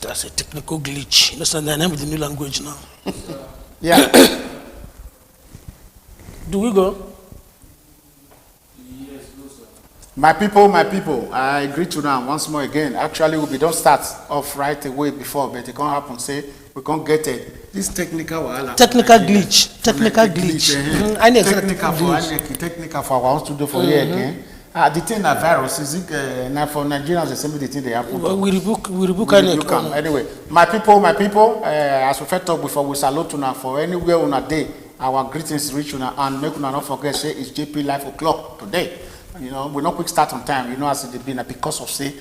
That's a technical glitch. You understand the name of the new language now? Yeah. Do we go? Yes, go, sir. My people, I agree to now once more again. Actually, we don't start off right away before, but it can't happen. Say we can't get it. This technical technical glitch. Technical glitch. I need technical for our own studio for here again. The thing that virus is it now for Nigerians the same thing they happen. We rebuke anyway. My people, as we first talk before, we salute to now for anywhere on a day. Our greetings reach una and make una not forget say it's JPLIVE o'clock today. You know, we not quick start on time. You know, as it been because of say,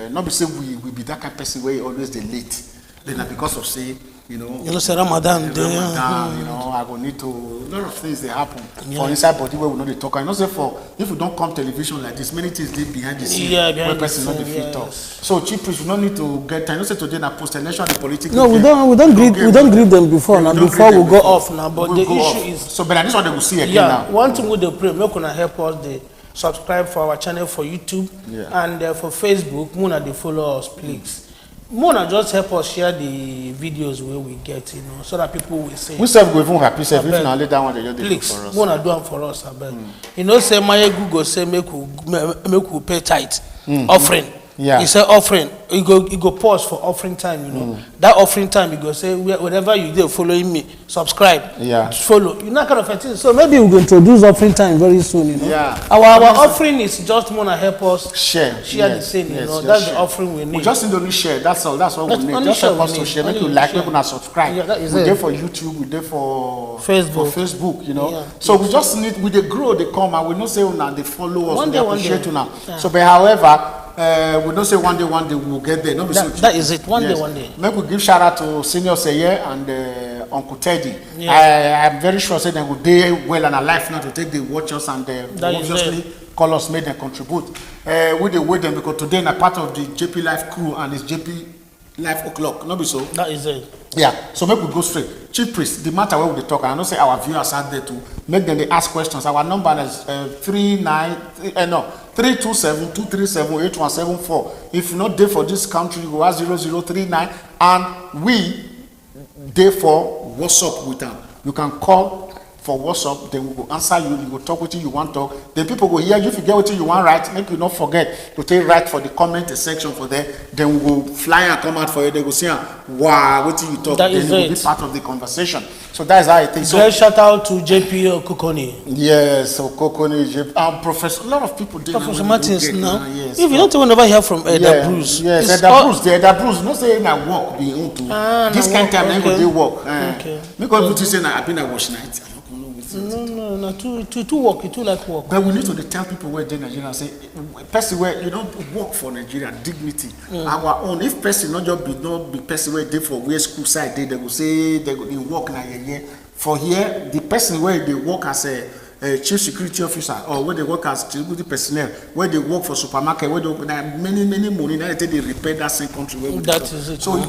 not be say we be that kind of person where always they late. Then because of say, you know, say Ramadan, you know, I go need to a lot of things they happen for inside body where we know they talk. I know say for if we don't come television like this, many things live behind the scene where person not the fit talk. So chief priest, we don't need to get time. You know say today na post election the political. No, we don't greet them before now. Before we go off now, but the issue is so. But this one they will see again now. One thing with the pray, make una help us they subscribe for our channel for YouTube and for Facebook. Muna they follow us, please. Mona just help us share the videos where we get, you know, so that people will say. We self go even happy self if now later one they just do for us. Mona do them for us, I bet. You know, say my Google say make we pay tithe offering. Yeah. He said offering. You go pause for offering time, you know. That offering time, you go say whenever you do following me, subscribe. Yeah. Follow. You know kind of a thing. So maybe we'll introduce offering time very soon, you know. Yeah. Our offering is just Mona help us share the same, you know. That's the offering we need. We just need to share. That's all. That's what we need. Just help us to share. Make you like, make you subscribe. Yeah, that is we it. there for YouTube. We there for Facebook. You know. Yeah. So we just need. We they grow. They come and we not say now they follow us. One We day, appreciate you now. Yeah. So, but however. We don't say one day we'll get there. No, that is it. One day. Maybe we give shout out to Senior Seye and Uncle Teddy. Yeah. I'm very sure say they will do well and alive now to take the watchers and obviously call us, make them contribute. We dey wait them because today na part of the JPLIVE crew and it's JPLIVE o'clock. No be so. That is it. Yeah. So make we go straight. Chief priest, the matter where we talk, and I know say our viewers out there to make them they ask questions. Our number is 327-237-817-4. If you're not there for this country, you go ask 0039 and we there for WhatsApp with them. You can call for WhatsApp, then we will answer you, you will talk with you want to talk. Then people will hear you, if you get what you want right, make you not forget to take right for the comment section for there. Then we will fly and come out for you. They will say, wow, what you talk, that then it will be part of the conversation. So that's how I think. So shout out to JP Okokoni. Yes, so Kokoni, Professor, a lot of people did. Professor Martins now. Yes, if you don't even ever hear from Elder Bruce. Yes, Elder Bruce, not saying I work be into this kind of time they go work. Because what you say I've been a wash night. No, too work, too like work. But we need to tell people where they Nigeria say person where you don't work for Nigeria dignity. Our own. If person not just be person where they for where school side they will say they work na for here the person where they work as a chief security officer or where they work as security personnel, where they work for supermarket, where they many money now they repair that same country where we that is it. So we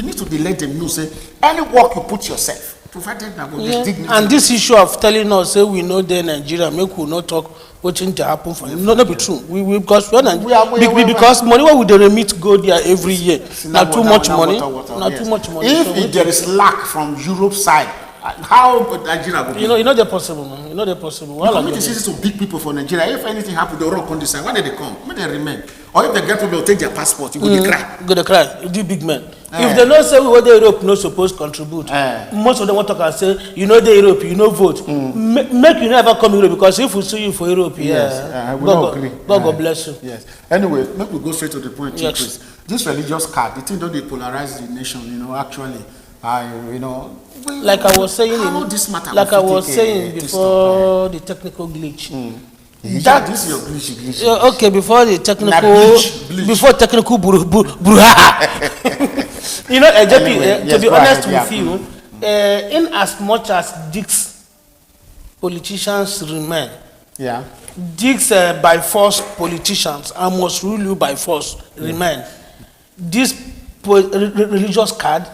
need to let them know say any work you put yourself. Provided that dignity. And this issue of telling us say we know they Nigeria make we not talk what's to happen for them. Not be true. We because because money what would they remit go there every year. Not too much money. Not too much money. If there is lack from Europe side, how Nigeria will be? You know they're possible, man. You know they're possible. Well, the community to big people for Nigeria. If anything happen, they rock on this side. When they come, when they remain, or if they get people, they'll take their passport. You go to cry. Go to cry. You do big men. If they don't say what the Europe not supposed to contribute, most of them want to talk and say, you know the Europe, you know vote. Make you never come Europe because if we see you for Europe, God bless you. Yes. Anyway, make we go straight to the point. Yes. This religious card, the thing don't they polarize the nation. You know, actually, like I was saying, before the technical glitch. This is your glitch. Okay, before the technical, before technical bruhaha. You know, JP, to be honest with you, in as much as these politicians remain, these by force politicians, I must rule you by force, remain. This religious card,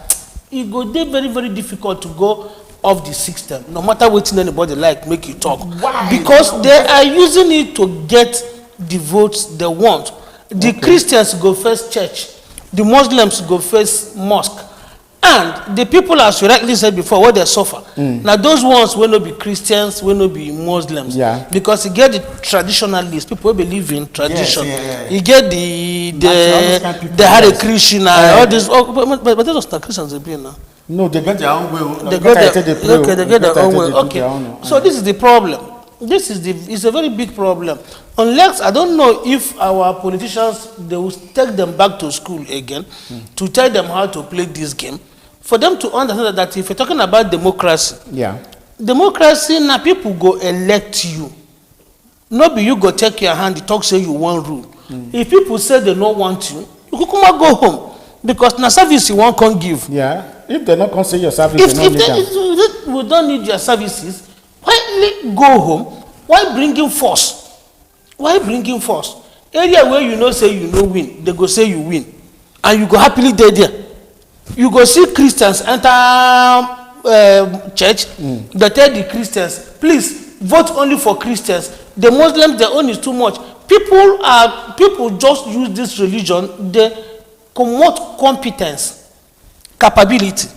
it go dey very, very difficult to go off the system, no matter what anybody like make you talk. Why? Because they are using it to get the votes they want. The Christians go first church the Muslims go face mosque. And the people, as you rightly said before, what they suffer. Now those ones will not be Christians, will not be Muslims. Yeah. Because you get the traditionalists, people who believe in tradition. Yes, You get the Hare Krishna, all this. Oh, but those are not Christians they be now. No, they get their own way. They get their own way. Okay. So this is the problem. It's a very big problem. Unless, I don't know if our politicians, they will take them back to school again to tell them how to play this game. For them to understand that if you're talking about democracy, democracy, now people go elect you. Not be you go take your hand, talk say you want rule. If people say they don't want you, you come go home. Because na service you won't come give. Yeah. If they're not going to say your service, if we don't need your services, why go home? Why bringing force? Why bringing force? Area where you know say you no win, they go say you win. And you go happily there. You go see Christians enter church. They tell the Christians, please vote only for Christians. The Muslims, their own is too much. People just use this religion, they promote competence, capability.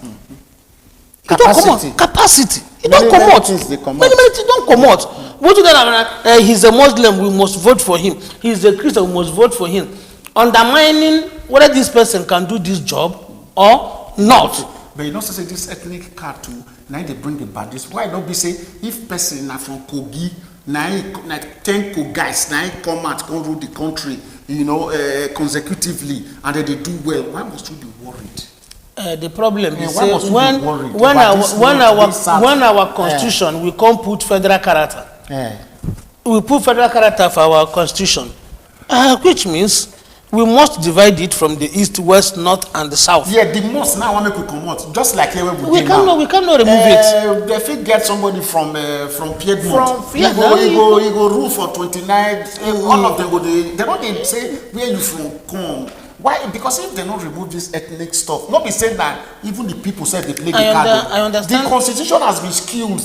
Capacity. It don't come out. Many things don't come out. What do they he's a Muslim, we must vote for him. He's a Christian, we must vote for him. Undermining whether this person can do this job or not. But you know, say this ethnic card too, now they bring the badges. Why don't we say if person are from Kogi, now 10 guys now come out, come rule the country, you know, consecutively, and then they do well, why must we be worried? The problem is when our constitution we can't put federal character. We put federal character for our constitution, which means we must divide it from the east, west, north, and the south. Yeah, the most now want to come out, just like here we cannot remove it. They fit get somebody from Piedmont. He go rule for 29. All of them go. They don't say where you from come. Why? Because if they don't remove this ethnic stuff, not be saying that even the people say they play the card. I understand. The constitution has been skewed.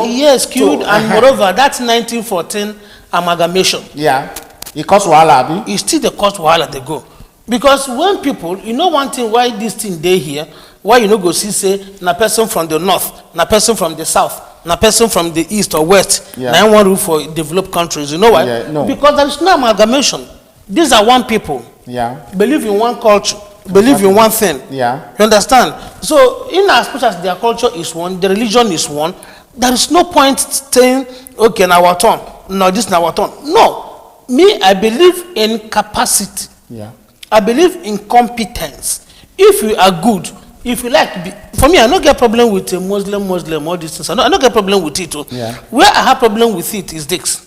Yes, skewed, and moreover, that's 1914 amalgamation. Yeah. It costs wahala, abi? It's still the cost wahala they go. Because when people, you know one thing why this thing they here, why you no go see say na person from the north, na person from the south, na person from the east or west, na one rule for developed countries. You know why? Yeah, no. Because there is no amalgamation. These are one people. Yeah. Believe in one culture, believe in one thing. Yeah. You understand? So in as much as their culture is one, the religion is one, there is no point saying, okay, now our turn. No, this now our turn. No. Me, I believe in capacity. Yeah. I believe in competence. If you are good, if you like, for me, I don't get problem with a Muslim, all these things. I don't get problem with it. Yeah. Where I have problem with it is this.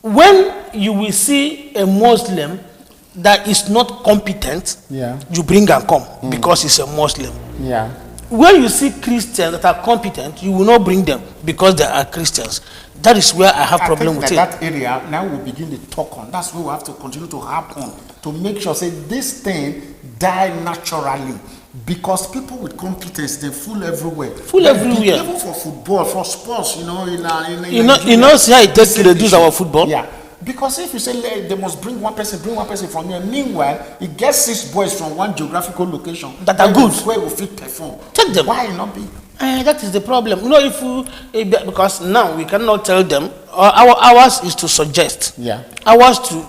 When you will see a Muslim that is not competent, you bring and come because he's a Muslim. Yeah. When you see Christians that are competent, you will not bring them because they are Christians. That is where I have problem with it. That area now we begin to talk on. That's where we have to continue to happen to make sure say this thing die naturally, because people with competence they full everywhere. Even for football, for sports, you know, you know, see how it takes to reduce our football. Yeah. Because if you say they must bring one person from here, meanwhile, it gets 6 boys from one geographical location that are good, where we fit perform. Take them. Why not be? That is the problem. You know, because now we cannot tell them. Ours is to suggest. Yeah. Ours to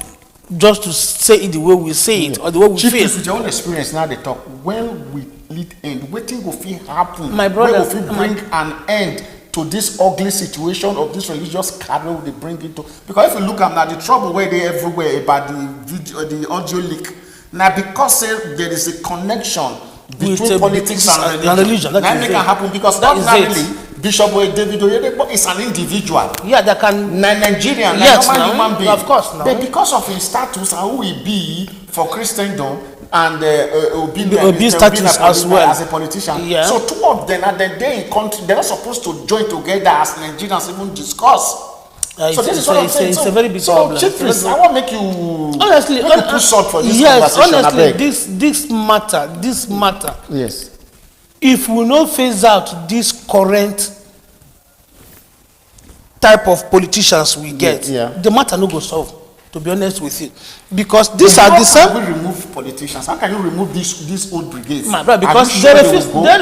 just to say it the way we say it or the way we feel. With your own experience now, they talk. When we lead end, waiting will feel happen. My brother, will bring an end to this ugly situation of this religious carol they bring into. Because if you look at now, the trouble where they everywhere about the video, the audio leak. Now because there is a connection between politics and religion. That can happen because ordinarily Bishop David Oyedepo is an individual. Yeah, that can Nigerian, yes, normal human being. Of course, no. But because of his status and who he be for Christendom and Obi status as well as a politician. Yeah. So two of them at the day in country, they're not supposed to join together as Nigerians even discuss. So this is what I'm saying. It's a very big problem. So Chief Priest, I want to make you honestly push salt for this yes, conversation. Honestly, this matter. Yes. If we not phase out this current type of politicians we get, the matter no go solve. to be honest with you, because these are the same. How can we remove politicians? How can you remove these old brigades? My brother, because they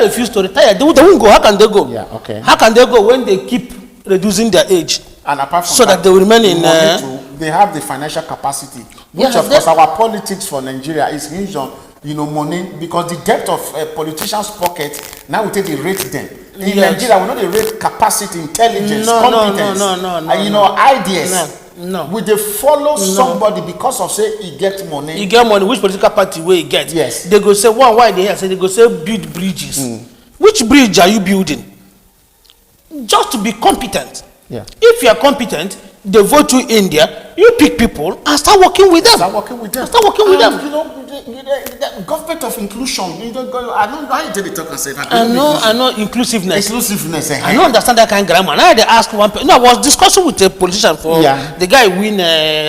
refuse to retire. They won't go. How can they go? Yeah, okay. How can they go when they keep reducing their age? And apart from so that they will remain in. They have the financial capacity, which of course our politics for Nigeria is hinged on, money, because the depth of politicians' pockets now we take the rate them. In Nigeria, we know the rate capacity, intelligence, competence, ideas. No. Will they follow somebody because of say he get money? He get money. Which political party will he get? Yes. They go say why they here? Say they go say build bridges. Which bridge are you building? Just to be competent. Yeah. If you are competent, they vote to India. You pick people and start working with them. Start working with them. The government of inclusion. I don't know how you tell the talk and say that. I know inclusiveness. Inclusiveness. I don't understand that kind of grammar. Now they ask one person. No, I was discussing with a politician for the guy win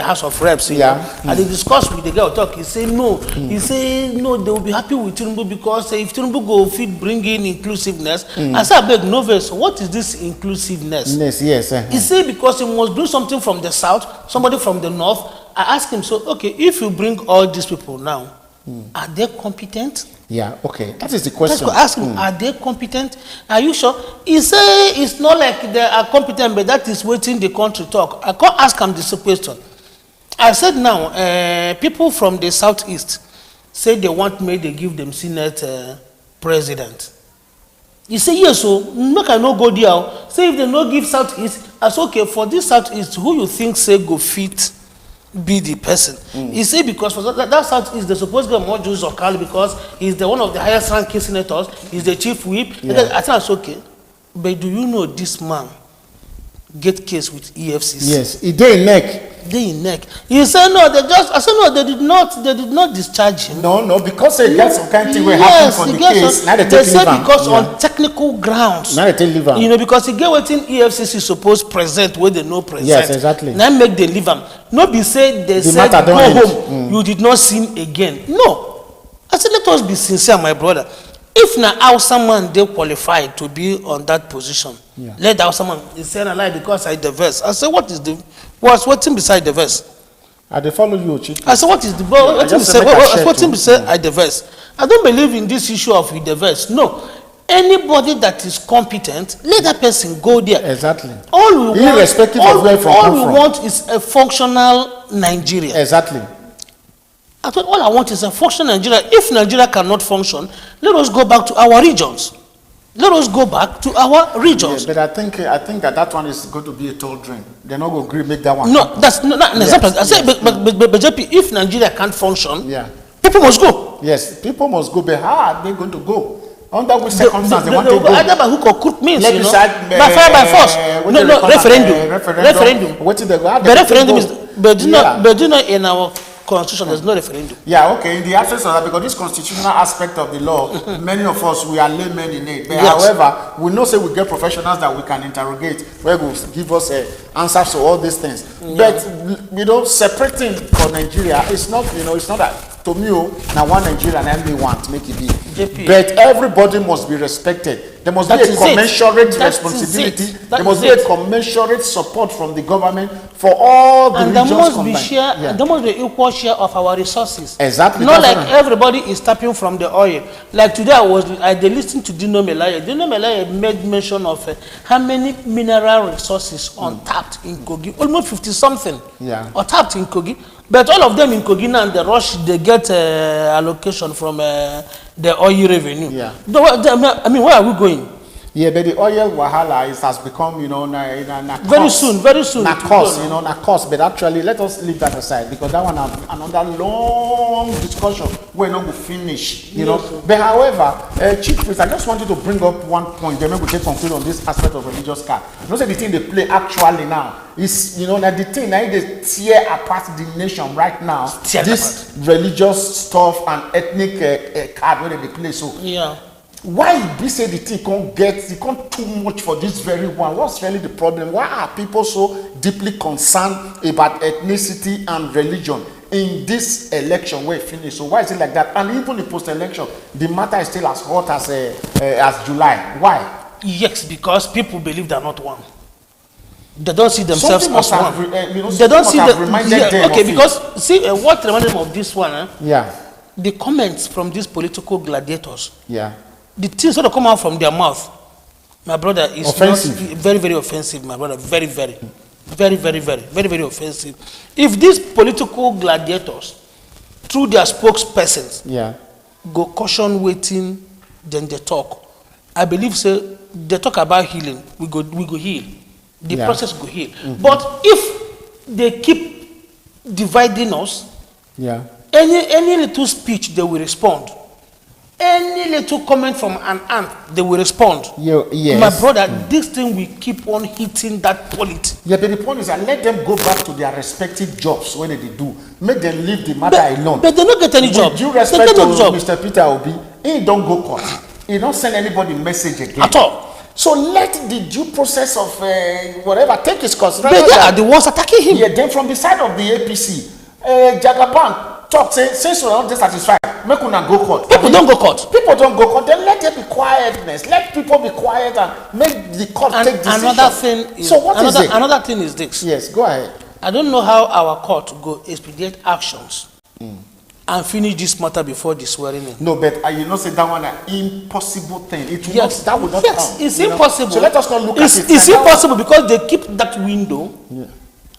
House of Reps. And they discussed with the guy who talk. He say no. He say no. They will be happy with Tinubu because if Tinubu go fit bring in inclusiveness. I say I beg novice. What is this inclusiveness? Yes. He say because he must do something from the south, somebody from the north. I asked him, so okay, if you bring all these people now, are they competent? Yeah, okay. That is the question. Let's go ask him, are they competent? Are you sure? He say it's not like they are competent, but that is waiting the country talk. I can't ask him this question. I said now, people from the southeast say they want me to give them Senate president. He say yes, so make I no go there. Say if they no give southeast, I say okay, for this southeast, who you think say go fit be the person? He say because for that southeast, they supposed to get more Jews of Kali because he's the one of the highest ranking senators, he's the chief whip. I think that's okay. But do you know this man get case with EFCC? Yes, he did neck. He said no, I said no, they did not discharge him. No, because they get some kind of thing will happen for the case. Now they said because on technical grounds. Now they take leave him. Because he get waiting EFCC supposed present where they no present. Yes, exactly. Now make they leave him. No be say they said go home. You did not see him again. No. I said let us be sincere, my brother. If now Hausa man they qualified to be on that position, let the Hausa man say a lie because I diverse. I said what's waiting beside the verse? They follow you, Chief. I said what is the what say I diverse? I don't believe in this issue of diverse. No. Anybody that is competent, let that person go there. Exactly. All we want is a functional Nigeria. Exactly. I thought all I want is a functional Nigeria. If Nigeria cannot function, let us go back to our regions. Let us go back to our regions. Yeah, but I think that one is going to be a tall dream. They're not going to agree make that one. No, that's not an example. I say, but JP, if Nigeria can't function, people must go. Yes, people must go. But how are they going to go? Under which circumstances they want to go? Either by hook or crook means, by fire by force. No, referendum. What is the referendum is, but do not in our constitution there's no referendum. Yeah, okay. In the absence of that, because this constitutional aspect of the law, many of us we are laymen in it. But however, we know say we get professionals that we can interrogate, where will give us answers to all these things. But separating for Nigeria, it's not that. To me, now one Nigerian and want make it be. JP. But everybody must be respected. There must be a commensurate responsibility. There must be a commensurate support from the government for all the regions combined. And there must be equal share of our resources. Exactly. Not like everybody is tapping from the oil. Like today, I listened to Dino Melaye. Dino Melaye made mention of how many mineral resources untapped in Kogi. Almost 50 something. Yeah. Or tapped in Kogi. But all of them in Kogina and the rush, they get allocation from the oil revenue. Yeah. I mean, where are we going? Yeah, but the oil wahala has become, very soon. Na cost, but actually, let us leave that aside because that one has another long discussion we're not going to finish, But however, Chief Priest, I just wanted to bring up one point. Then we will take conclude on this aspect of religious card. Say the thing they play actually now is, that the thing now they tear apart the nation right now. This religious stuff and ethnic card where they play so. Yeah. Why we say the thing can't too much for this very one? What's really the problem? Why are people so deeply concerned about ethnicity and religion in this election where it finished? So why is it like that? And even the post-election, the matter is still as hot as July. Why? Yes, because people believe they're not one. They don't see themselves Something must as have one. they don't see the reminded them okay, of because see what reminded them of this one. Yeah. The comments from these political gladiators. Yeah. The things that come out from their mouth, my brother, is offensive. Not very, very offensive, my brother. Very, very, very, very, very, very, very offensive. If these political gladiators, through their spokespersons, go caution waiting, then they talk. I believe so. They talk about healing. We go heal. The process go heal. But if they keep dividing us, any little speech they will respond. Any little comment from an ant, they will respond. Yes. My brother, this thing will keep on hitting that polity. Yeah, but the point is that let them go back to their respective jobs when they do. Make them leave the matter alone. But they don't get any job. With due respect to Mr. Peter Obi, he don't go court. He don't send anybody message again. At all. So let the due process of whatever take its course. But they are the ones attacking him. Yeah, then from the side of the APC, Jagaban talk, say, since we're not dissatisfied, make una go court. People don't go court. People don't go court. Then let there be quietness. Let people be quiet and make the court take decision. Another thing is, so what is it? Another thing is this. Yes, go ahead. I don't know how our court go expedite actions and finish this matter before the swearing in. No, but you know, say that one an impossible thing. It will not, that would not come. It's impossible. Know? So let us not look at it. It's impossible because they keep that window.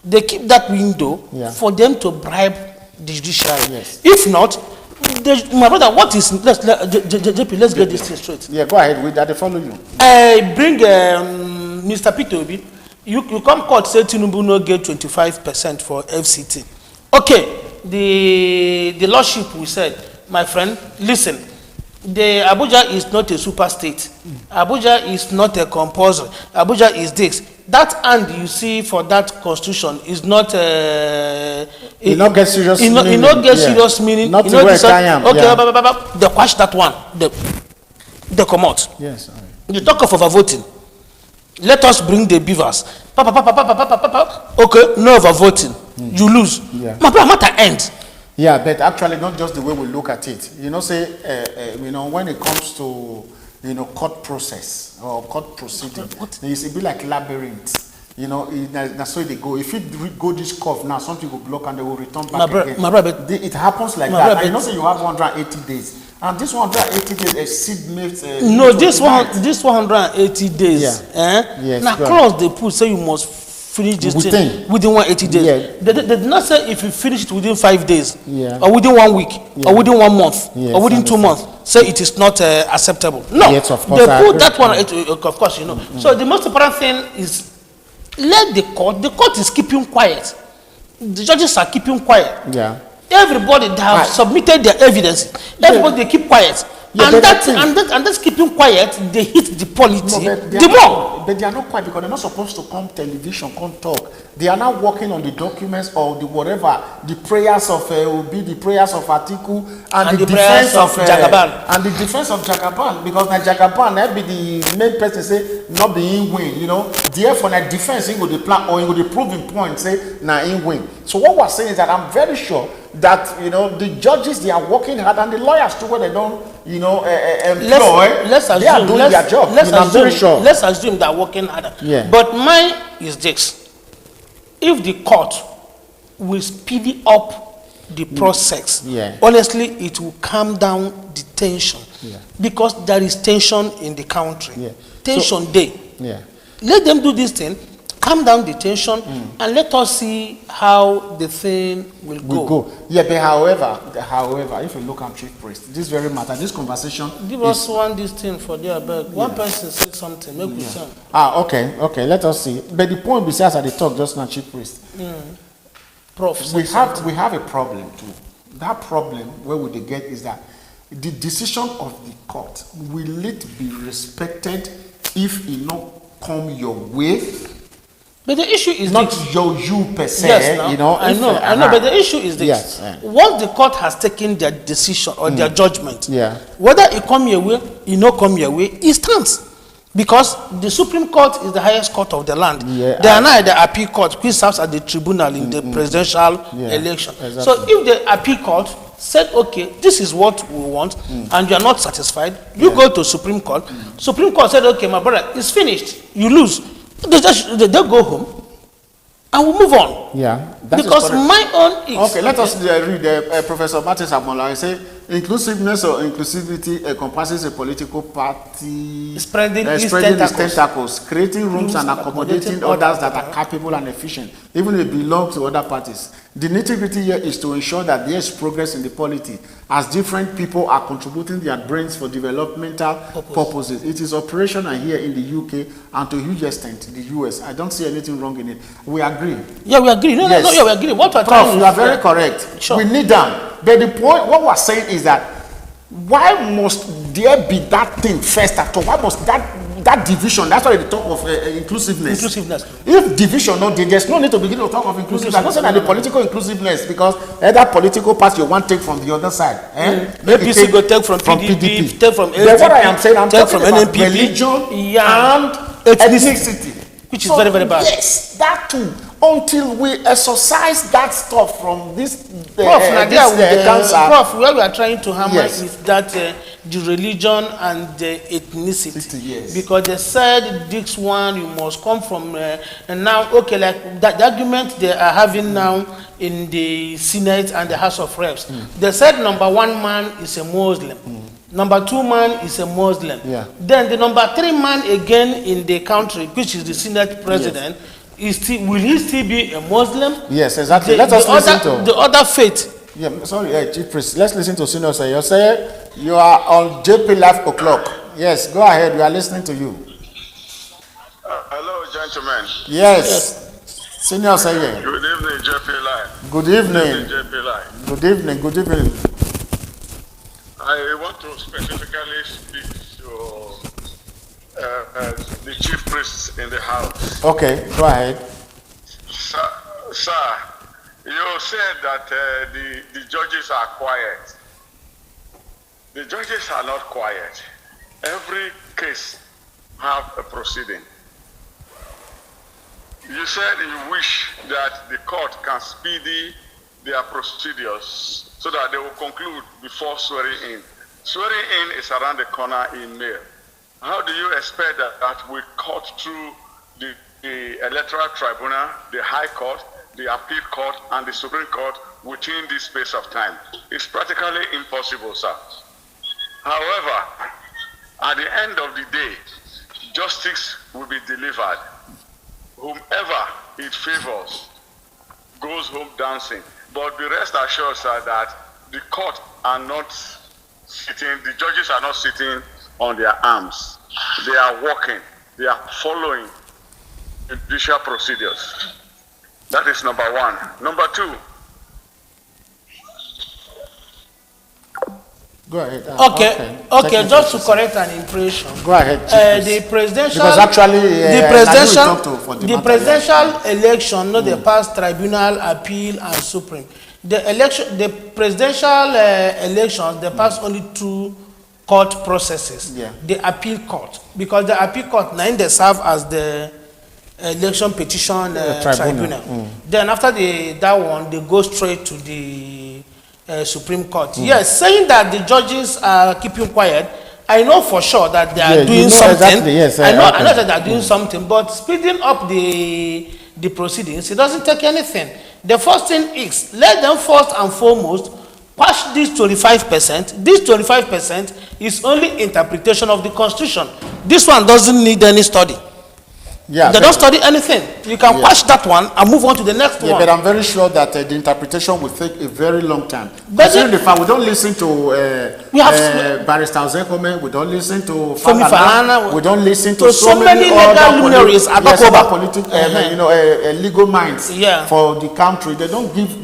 They keep that window for them to bribe the judiciary. Yes. If not, my brother, what is JP? Let's get this thing straight. Yeah, go ahead. With that, they follow you. I bring Mr. Peter Obi. You come court say Tinubu no get 25% for FCT. Okay, the lordship we said, my friend, listen. The Abuja is not a super state. Abuja is not a compulsory. Abuja is this. That and you see for that constitution is not it not get serious meaning. It not get serious meaning. Not to where I am. Okay, they quash that one. They come out. Yes. You talk of overvoting. Let us bring the beavers. Okay, no overvoting. You lose. My brother, matter end. Yeah, but actually not just the way we look at it. You know, say, you know, when it comes to, you know, court process or court proceeding, it's a bit like labyrinth. You know, that's where they go. If it go this curve now, something will block and they will return back again. It happens like that. And you know, say you have 180 days. And this 180 days exceed no, this 180 days. Yes, now, clause they put say you must finish this thing within 180 days. They did not say if you finish it within 5 days, or within 1 week, or within 1 month, or within 2 months, say it is not acceptable. No, yes, of course, they put that one, of course, you know. So the most important thing is let the court is keeping quiet. The judges are keeping quiet. Everybody they have submitted their evidence. Everybody they keep quiet. And that's keeping quiet, they hit the polity the more. But they are not quiet because they're not supposed to come television, come talk. They are now working on the documents or the whatever, the prayers of Obi, the prayers of Atiku, and the defense of Jagaban. And the defense of Jagaban, because now Jagaban that be the main person say not being win, you know. Therefore, the defense in the plan or in the proving point say now in win. So what we're saying is that I'm very sure that you know the judges they are working hard and the lawyers too, where they don't employ. Let's assume, they are doing their job. I'm very sure. Let's assume they're working harder. But mine is this: if the court will speed up the process, honestly, it will calm down the tension because there is tension in the country. Tension day. Let them do this thing. Calm down the tension and let us see how the thing will go. Yeah, but however, if you look at Chief Priest, this very matter, this conversation. Give us this thing for their bag. One person said something, make we sound. Okay, let us see. But the point besides at the talk just now, Chief Priest. Prof. We have a problem too. That problem where we get is that the decision of the court will it be respected if it not come your way? But the issue is not you per se. Yes, no, you know. I know. But the issue is this: once the court has taken their decision or their judgment, whether it come your way, it not come your way, it stands, because the Supreme Court is the highest court of the land. They are now the appeal court, which serves as the tribunal in the presidential election. Exactly. So if the appeal court said, okay, this is what we want, and you are not satisfied, you go to Supreme Court. Supreme Court said, okay, my brother, it's finished. You lose. They go home. and we move on. Yeah. Because my own is... Okay, let us read Professor Martin Samola. He said, inclusiveness or inclusivity encompasses a political party spreading its tentacles, creating rooms and accommodating others that are capable and efficient, even if it belongs to other parties. The nitty-gritty here is to ensure that there is progress in the polity, as different people are contributing their brains for developmental purposes. It is operational here in the UK and to a huge extent the US. I don't see anything wrong in it. We agree. Yeah, we agree. No, we agree. What we're Prof, you are very correct. Sure. We need them. But the point, what we're saying is that why must there be that thing first at all? Why must that division? That's why they talk of inclusiveness. If division not there, there's no need to begin to talk of inclusiveness. I'm not saying that the political inclusiveness, because either political party you want take from the other side. APC go take from PDP, take from SDP. That's what I am saying. I'm talking from about NNPP, religion and ethnicity, which is very, very bad. Yes, that too. Until we exorcise that stuff from this cancer. Prof, what we are trying to hammer is that the religion and the ethnicity. Because they said this one you must come from, and now, okay, like that the argument they are having now in the Senate and the House of Reps. They said number 1 man is a Muslim. Number 2 man is a Muslim. Then the number 3 man again in the country, which is the Senate president, will he still be a Muslim? Yes, exactly. Let us listen to the other faith. Yeah, sorry, Chief Priest. Let's listen to Senior Say. You are on JPLIVE o'clock. Yes, go ahead. We are listening to you. Hello, gentlemen. Yes. Senior Say. Good evening, JPLIVE. Good evening. JPLIVE. Good evening. Good evening. I want to specifically speak to the chief priests in the house. Okay, go ahead. Sir, you said that the judges are quiet. The judges are not quiet. Every case have a proceeding. You said you wish that the court can speedy their procedures so that they will conclude before swearing in. Swearing in is around the corner in May. How do you expect that we cut through the electoral tribunal, the High Court, the Appeal Court, and the Supreme Court within this space of time? It's practically impossible, sir. However, at the end of the day, justice will be delivered. Whomever it favors goes home dancing. But be rest assured, sir, that the court are not sitting, the judges are not sitting on their arms. They are working. They are following judicial procedures. That is number 1. Number 2. Go ahead. Okay. Just to correct an impression. Go ahead. The presidential. Because actually, the presidential election, not the past tribunal, appeal, and supreme. The presidential elections, they pass only 2 court processes. The appeal court, because the appeal court now they serve as the election petition tribunal. Then after that one, they go straight to the Supreme Court. Yes, saying that the judges are keeping quiet, I know for sure that they are doing something. Exactly, yes, I know that they are doing something, but speeding up the proceedings, it doesn't take anything. The first thing is, let them first and foremost patch this 25%. This 25% is only interpretation of the Constitution. This one doesn't need any study. They don't study anything. You can patch that one and move on to the next one. But I'm very sure that the interpretation will take a very long time. Considering the fact we don't listen to Barrister Zekome, we don't listen to Falana, we don't listen to so many legal luminaries, legal minds for the country. They don't give,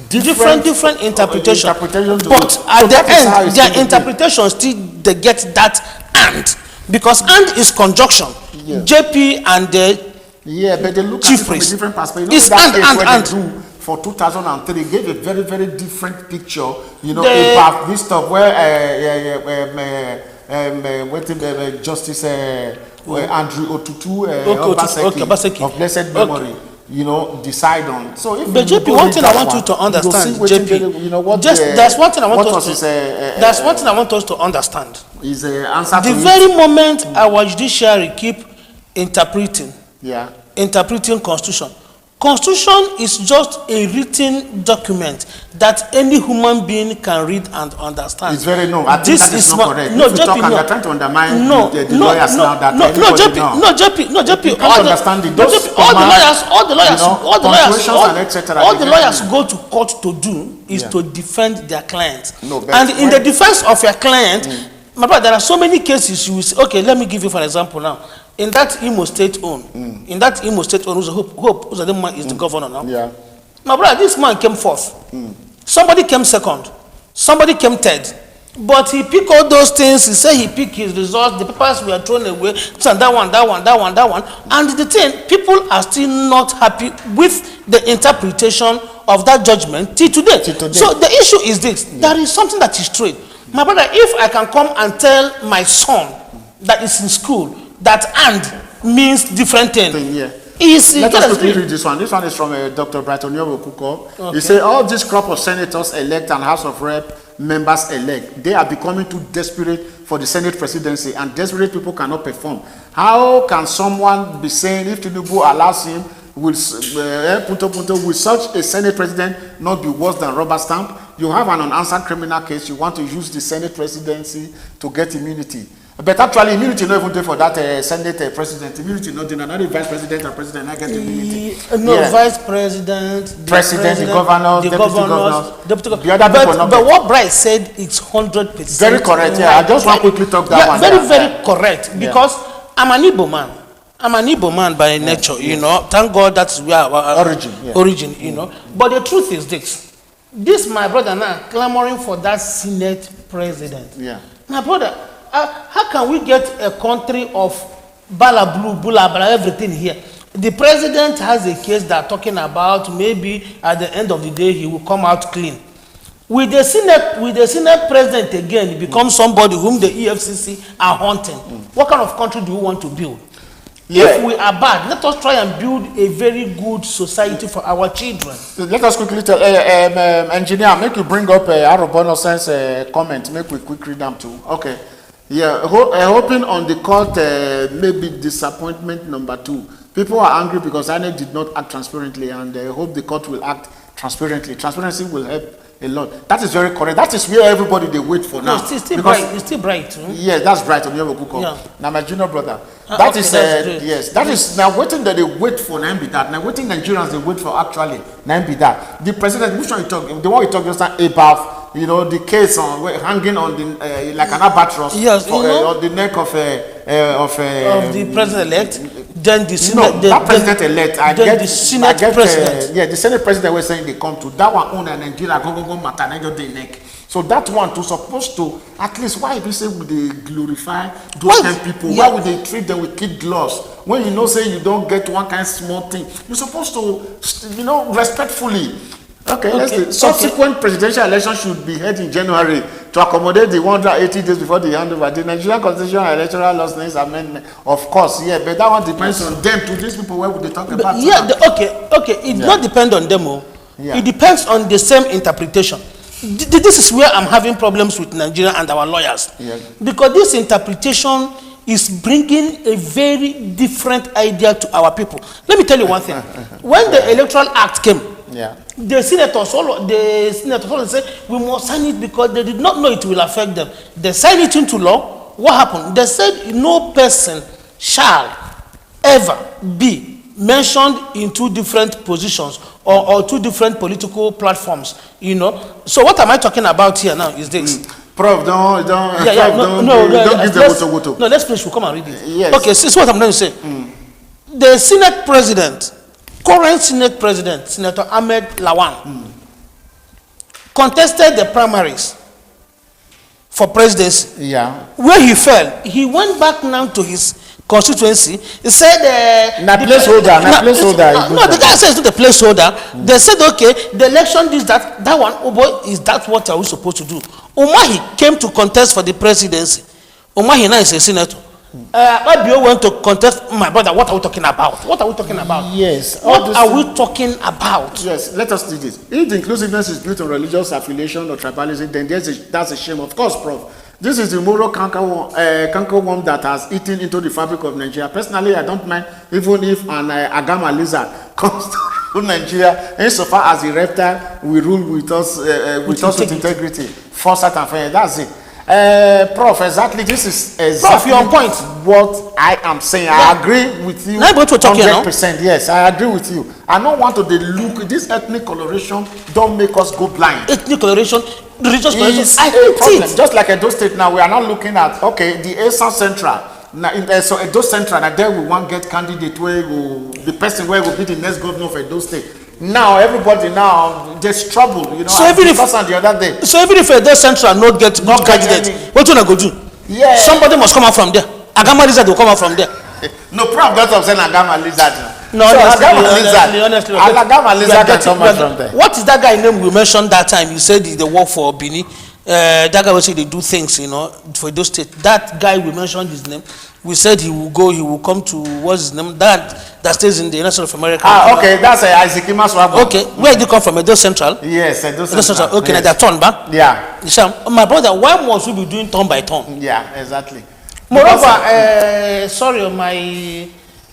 different interpretations. But at the end, their interpretation still they get that and. Because and is conjunction. JP and the but they look chief at it from a priest. different perspective. It's and. For 2003, gave a very, very different picture. About this stuff where Justice Andrew Otutu Obaseki of blessed memory. Decide on. So if but JP, one thing I want you to understand, JP, that's one thing I want us to. That's one thing I want us to understand. Is the answer the very moment our judiciary keep interpreting, interpreting Constitution, Constitution is just a written document that any human being can read and understand. It's very no. I think that is not correct. No, if you talk and you're trying to undermine the lawyers now that JP. You can't understand it. All the lawyers go to court to do is to defend their clients. No, and in the defense of your client, my brother, there are so many cases you will say, okay, let me give you for example now. In that Imo State own, who's Hope Uzodinma is the governor now. Yeah. My brother, this man came fourth. Somebody came second. Somebody came third. But he picked all those things. He said he picked his results. The papers were thrown away. And that one. And the thing, people are still not happy with the interpretation of that judgment till today. So the issue is this. There is something that is straight. My brother, if I can come and tell my son that is in school that "and" means different thing. Let us quickly read this one. This one is from Dr. Brighton Yobokuko. Okay. He said, all this crop of senators elect and House of Rep members elect, they are becoming too desperate for the Senate presidency, and desperate people cannot perform. How can someone be saying if Tinubu allows him, will such a Senate president not be worse than rubber stamp? You have an unanswered criminal case, you want to use the Senate presidency to get immunity. But actually, immunity not even there for that Senate president. Immunity not there. Not the vice president or president. I get immunity. Vice president, the governors, deputy governors. The other people not. But what Bryce said is 100%. Very correct. Yeah, I just want to quickly talk that one. Very correct. Because I'm an Igbo man. I'm an Igbo man by nature. You know, thank God that's where our origin. You know, but the truth is this: my brother now clamoring for that Senate president. Yeah, my brother. How can we get a country of bala blue, bula, bala, everything here? The president has a case that talking about maybe at the end of the day he will come out clean. With the Senate president again, he becomes somebody whom the EFCC are hunting. What kind of country do we want to build? If we are bad, let us try and build a very good society for our children. Let us quickly tell engineer, make you bring up Arobono sense comment. Make we quick read them too. Okay. Yeah, hoping on the court maybe disappointment number 2. People are angry because INEC did not act transparently, and they hope the court will act transparently. Transparency will help a lot. That is very correct. That is where everybody they wait for now. It's still bright. It's still bright. Yes, that's bright on your book. Yeah. Now my junior brother. That is yes. That is now waiting that they wait for now be that. Now waiting Nigerians they wait for actually now be that. The president, which one you talk? The one you talk just about. You know the case on hanging on the like an albatross on the neck of the president-elect. Then the Senate, that president-elect. The Senate president. The Senate president was saying they come to that one own and Nigeria go matter the neck. So that one to supposed to at least why they say would they glorify those kind of people? Why would they treat them with kid gloves? When you know say you don't get one kind of small thing, you're supposed to respectfully. Okay. Subsequent presidential election should be held in January to accommodate the 180 days before the handover. The Nigerian Constitutional Electoral Laws Needs Amendment, of course, but that one depends on them. To these people, where would they talk about? It not depend on them. It depends on the same interpretation. This is where I'm having problems with Nigeria and our lawyers, because this interpretation is bringing a very different idea to our people. Let me tell you one thing: when the Electoral Act came. The senators said we must sign it because they did not know it will affect them. They signed it into law. What happened? They said no person shall ever be mentioned in 2 different positions or 2 different political platforms. You know. So what am I talking about here now is this. Prof, don't give them woto. No, let's finish. We'll come and read it. Yes. Okay, this is what I'm going to say. The Senate president. Current Senate President, Senator Ahmed Lawan, contested the primaries for presidency. Where he fell, he went back now to his constituency. He said, the placeholder. No, the guy says it's not the placeholder. They said, okay, the election is that one. Oh boy, is that what are we supposed to do? Umahi came to contest for the presidency. Umahi now is a senator. Abio went to contest. My brother, what are we talking about? What are we talking about? Yes. What are we talking about? Yes, let us do this. If the inclusiveness is built on religious affiliation or tribalism, then that's a shame. Of course, Prof. This is the moral cankerworm that has eaten into the fabric of Nigeria. Personally, I don't mind even if an agama lizard comes to rule Nigeria insofar as the rector will rule with us with integrity, foresight and fairness. That's it. Prof, exactly. This is exactly Prof, your point. What I am saying. Yeah. I agree with you. 100%. Yes, I agree with you. I don't want to look. This ethnic coloration don't make us go blind. Ethnic coloration, religious coloration. I hate it. Just like Edo State now, we are not looking at the Esan Central. Now, so Edo Central, and there we want get candidate where the person where will be the next governor of Edo State. Now everybody there's trouble, you know. So even if the other day. So even if Edo Central not get good candidate, what you gonna go do? Yeah. Somebody must come out from there. Agama Lizard will come out from there. No problem. That's what I'm saying. Agama Lizard. No, honestly, Agama Lizard can come out from there. What is that guy name we mentioned that time? You said they work for Bini. That guy will say they do things, you know, for those states. That guy we mentioned his name. We said he will come to what's his name? That stays in the United States of America. Okay, that's Isaac Imaswabo. Okay, where did you come from? Edo Central? Yes, Edo Central. Okay, yes. now they're turn back. Yeah. My brother, why must we be doing turn by turn? Yeah, exactly. Moreover, sorry,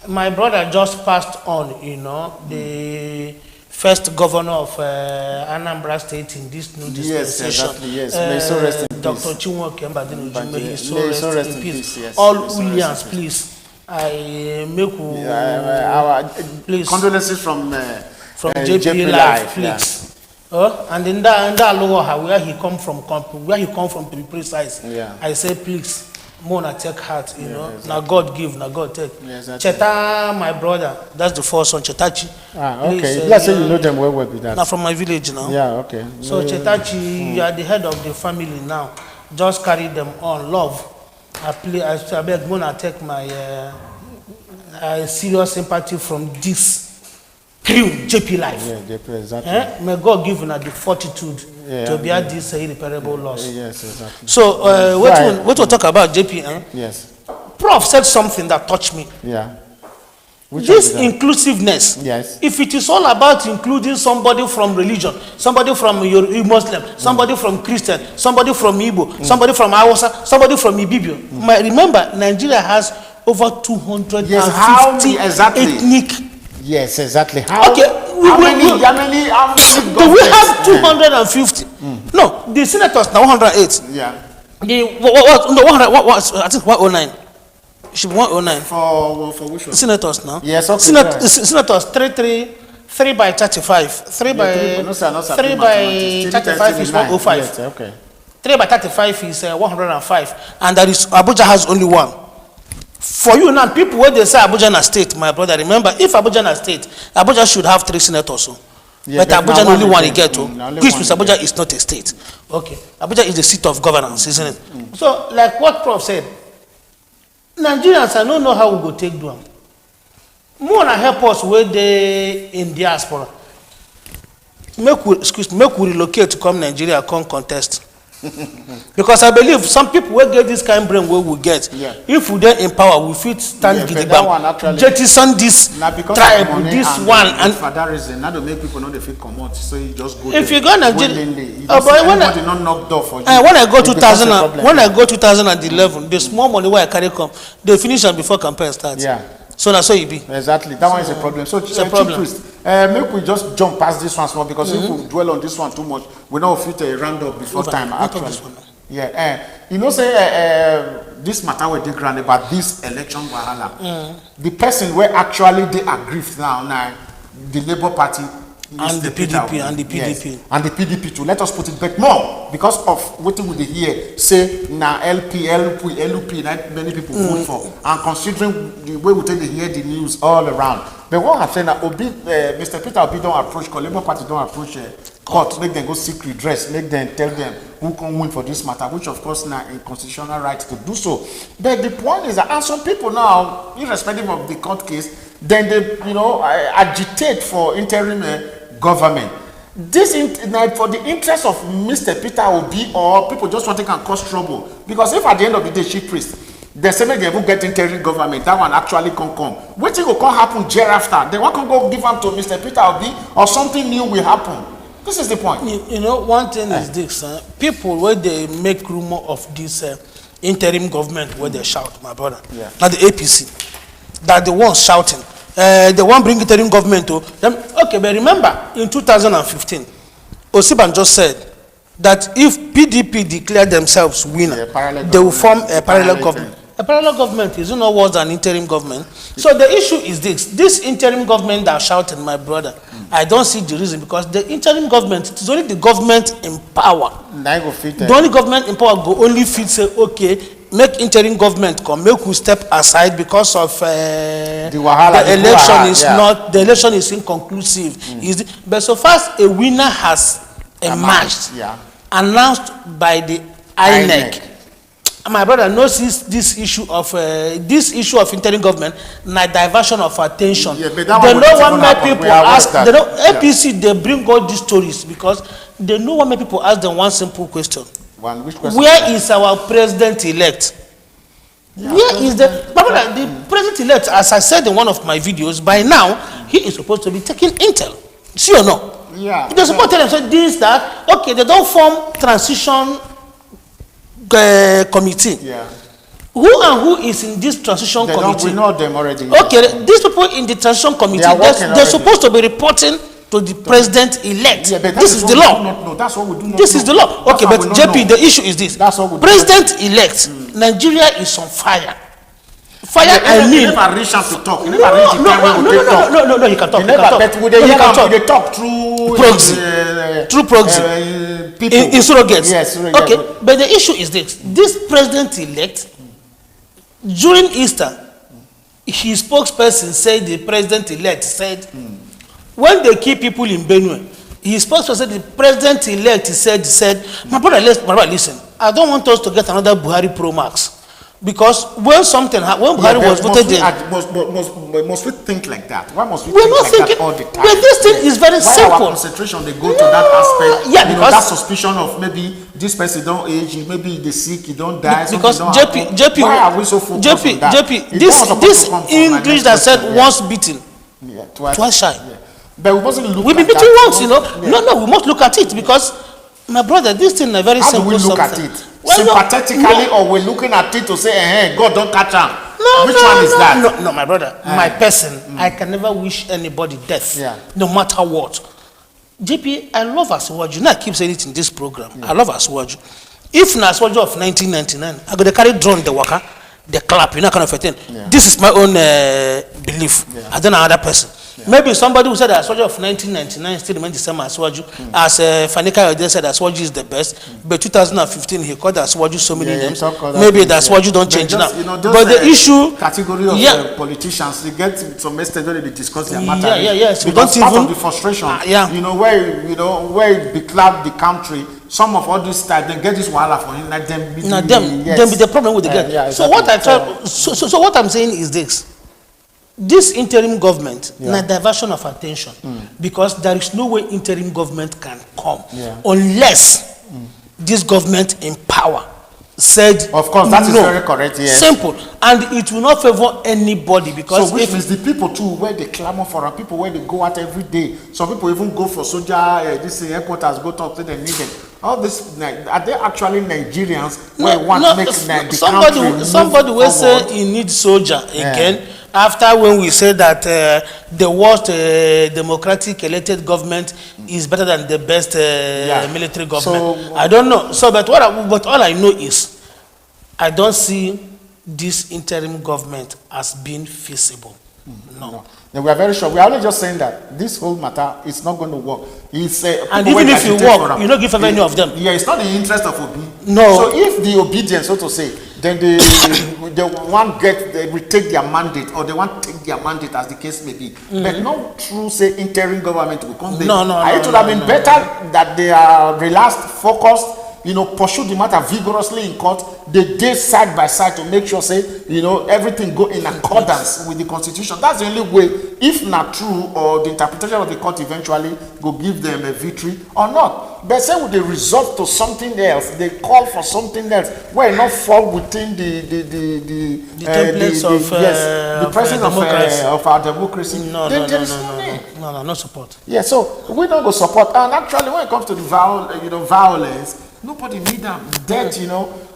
my brother just passed on, you know, the first governor of Anambra State in this new dispensation. Yes, may so rest in peace. Dr. Chinwoke Mbadinu, may so rest in peace. Yes. All Williams, please. I make please. Condolences from JPLIVE, please. Yeah. And in that lower where he come from, to be precise, I say please. More take heart, you know. Exactly. Now God give, now God take. Exactly. Cheta, my brother, that's the first son, Chetachi. Okay. Please, let's say you know them well with that. Now from my village now. Yeah, okay. So Chetachi, you are the head of the family now. Just carry them on. Love. I beg Mona take my serious sympathy from this crew, JPLIVE. Yeah, JP, exactly. May God give you the fortitude to bear this irreparable loss. Yes, exactly. So, what we talk about JP? Yes. Prof said something that touched me. Yeah. This inclusiveness. Yes. If it is all about including somebody from religion, somebody from your Muslim, somebody from Christian, somebody from Igbo, somebody from Hausa, somebody from Ibibio. Remember, Nigeria has over 250 ethnic. Yes, exactly. How many do we have 250? No, the senators now 108. Yeah. I think 109. It should be 109. For which one? Senators now. Yes, okay. Senators 3 by 35. 3 by 35 is 105. Yes, okay. 3 by 35 is 105. And that is Abuja has only one. For you now, people when they say Abuja na state, my brother, remember, if Abuja na state, Abuja should have 3 senators. So. Yeah, but Abuja only one you get to. Which means Abuja is not a state. Okay. Abuja is the seat of governance, isn't it? So, like what Prof said, Nigerians, I don't know how we go take them. More than help us where they in diaspora. Make we relocate to come Nigeria, come contest. Because I believe some people will get this kind of brain where we get. Yeah. If we then empower, we fit stand gidigba. Jettison this tribe, this one, and for that reason, now to make people know they feel common. So you just go. If you go Nigeria, when I go 2011, the small money where I carry come, they finish them before campaign starts. Yeah. So that's how it be. Exactly. That one is a problem. So it's a problem. Make we just jump past this one small because if we dwell on this one too much, we know fit a round up before time. Actually, yeah. You know, say this matter with the grand about this election wahala. The person where actually they aggrieved now, the Labour Party. And the PDP. Yes. And the PDP too. Let us put it back more because of what we hear say now LP, that many people vote for. And considering the way we take to hear the news all around. But what I'm saying that Mr. Peter Obi don't approach, Labour Party don't approach court, make them go seek redress, make them tell them who can win for this matter, which of course now a constitutional right to do so. But the point is that and some people now, irrespective of the court case, then they agitate for interim government. This for the interest of Mr. Peter Obi or people just want to cause trouble. Because if at the end of the day, chief priest, they say they will get interim government, that one actually can come. What will happen thereafter? They want to go give them to Mr. Peter Obi or something new will happen. This is the point. You know, one thing is this. People, where they make rumor of this interim government, where they shout, my brother. Yeah. Now the APC, that the ones shouting. they won't bring interim government to them. Okay, but remember, in 2015, Osibanjo said that if PDP declare themselves winner, they will form a parallel government. A parallel government is no worse than interim government. So the issue is this interim government that shouted, my brother, I don't see the reason, because the interim government, it is only the government in power. The only government in power go only fit say, okay, make interim government come, make we step aside because of the election is not, the election is inconclusive. But so far as a winner has emerged, announced by the INEC. My brother knows this issue of interim government, na diversion of attention. They don't want my people ask. They don't, APC they bring all these stories because they know what my people ask them one simple question. Which question? Where is our president-elect? Where is the president-elect? As I said in one of my videos, by now he is supposed to be taking intel. See or no? Yeah. They're supposed to tell them so this that okay. They don't form transition committee. Yeah. Who is in this transition committee? We know them already. Okay, these people in the transition committee, they're supposed to be reporting to the president-elect. Yeah, this is the law. No, that's what we do not This know. is the law. Okay, but JP, the issue is this. That's what we do. President-elect, Nigeria is on fire. Fire, I mean. You never reach out to talk. You never reach the time when we talk. No, you can talk. But we talk through proxy. Through proxy. People. In surrogates. Yes, surrogates. Okay, but the issue is this. This president-elect, during Easter, his spokesperson said, the president-elect said, when they keep people in Benue, his spokesperson said, the president-elect said, my brother, listen, I don't want us to get another Buhari Pro Max. Because when Buhari was voted in, must we think like that? Why must we we're think not like thinking, that all the time? But this thing is very simple. Why our concentration they go to that aspect? Yeah, because that suspicion of maybe this person don't age, maybe they sick, he don't die. Because JP, why are we so focused on that? JP, this English that said once beaten, twice shy. Yeah. But we mustn't look. We've been beaten once, you know. Yeah. No, we must look at it because, my brother, this thing is very simple. How do we look at it? Sympathetically, or we're looking at it to say, God don't catch him. Which one is that? No, my brother, my person, I can never wish anybody death, no matter what. JP, I love Aswaju. Now I keep saying it in this program. I love Aswaju. If na Aswaju of 1999, I go to carry drone the waka, the clap, you know, kind of a thing. This is my own belief. I don't know another person. Maybe somebody who said that Aswaju of 1999 still remains the same as Aswaju. As Fanika Oyede said Aswaju is the best. But 2015 he called Aswaju so many names. Maybe the Aswaju don't change now. You know, but the issue category of politicians, they get some extent when they discuss their matter. Yes. Because part of the frustration, you know, where it declared the country. Some of all this stuff, then get this wahala for him. Like them be the problem with the girl. So what I try, so what I'm saying is this. This interim government, na diversion of attention, because there is no way interim government can come unless this government in power said. Of course, that is very correct. Yes. Simple, and it will not favor anybody because. So which means the people too, where they clamor for, and people where they go out every day. Some people even go for soldier. This headquarters go talk to them. Need them. All this, are they actually Nigerians? Somebody will say he needs soldier again. After when we say that the worst democratic elected government is better than the best military government. So, I don't know. So, but all I know is I don't see this interim government as being feasible. No. We are very sure. We are only just saying that this whole matter is not going to work. And even if you work, you don't give any of them. Yeah, it's not the interest of Obi. No. So if the obedience, so to say, then they retake their mandate, or they want to take their mandate, as the case may be. But no true, say, interim government will come there. It would have been better that they are relaxed, focused, pursue the matter vigorously in court. They did side by side to make sure, say, everything go in accordance with the constitution. That's the only way, if not true, or the interpretation of the court eventually go give them a victory or not. But say when they resort to something else, they call for something else, where it not fall within the president of our democracy. No support. Yeah, so we don't go support. And actually, when it comes to the violence, nobody need them. Death,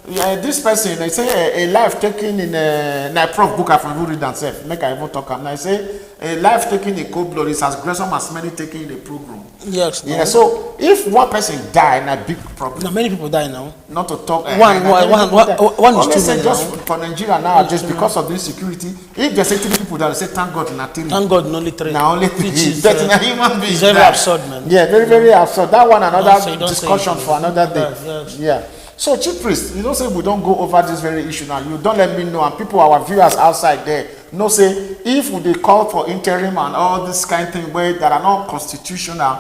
this person, I say a life taken in a prof book I've even read and said, make I even talk. And I say a life taken in cold blood is as gruesome as many taken in a program. Yes. Yeah. So if one person die in a big problem, now many people die now. not to talk. One is too many just now. for Nigeria now, just because of this security. If they say 3 people, that will say thank God not 3. Thank God, only 3. Now only 3. Is, That's a human being. It's very absurd, man. Yeah, very very absurd. That one another So discussion for another day. Yes. Yeah. So chief priest, you don't say we don't go over this very issue now. You don't let me know, and people, our viewers outside there, no say if they call for interim and all this kind of thing where that are not constitutional,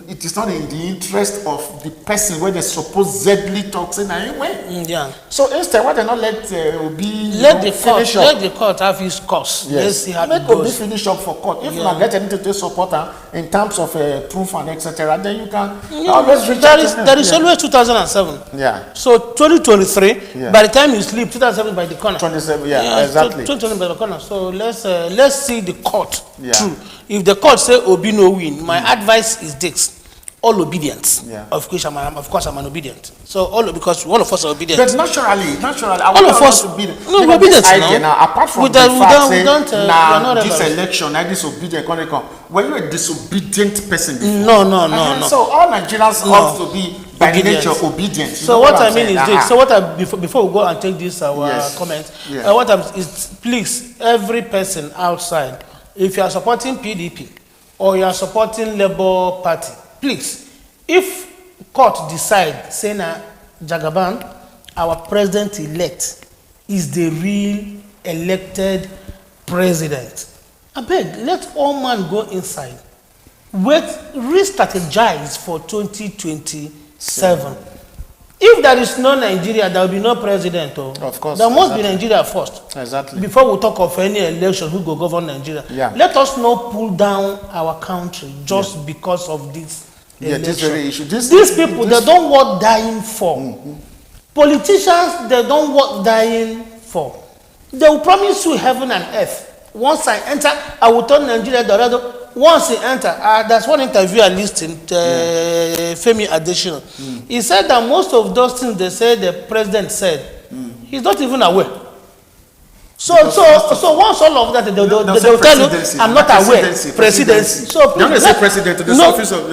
it is not in the interest of the person where they supposedly talk in any way. Yeah. So instead, why they not let Obi let the court have his course. Yes. Let's see how Let it goes. Obi finish up for court. If you not get anything to support her in terms of proof and etc., then you can always reach out to her. There is always 2007. Yeah. So 2023. By the time you sleep, 2007 by the corner. 27. Yeah, exactly. 2020 by the corner. So let's see the court through. If the court say Obi no win, my advice is this: all obedience. Yeah. Of course, I'm an obedient. So because all of us are obedient. But naturally, all of us obedient. No, we're obedient now. Apart from the fact now this election, now disobedient, when you're a disobedient person before, no. So all Nigerians ought to be by nature obedient. So what I mean is this. So what before we go and take this comment, what is please every person outside, if you are supporting PDP or you are supporting Labour Party, please, if court decide say na Jagaban, our president-elect, is the real elected president, I beg, let all man go inside. Re-strategize for 2027. If there is no Nigeria, there will be no president. Of course. There must be Nigeria first. Exactly. Before we talk of any election who go govern Nigeria. Yeah. Let us not pull down our country just because of this election. This very issue. These people, they don't want dying for. Politicians, they don't want dying for. They will promise you heaven and earth. Once I enter, I will turn Nigeria the once he enter, there's one interview I listened to, Femi Adesina. He said that most of those things they say the president said, he's not even aware. So once all of that, they'll tell you, I'm not aware. Presidency. So please, don't say president to the office of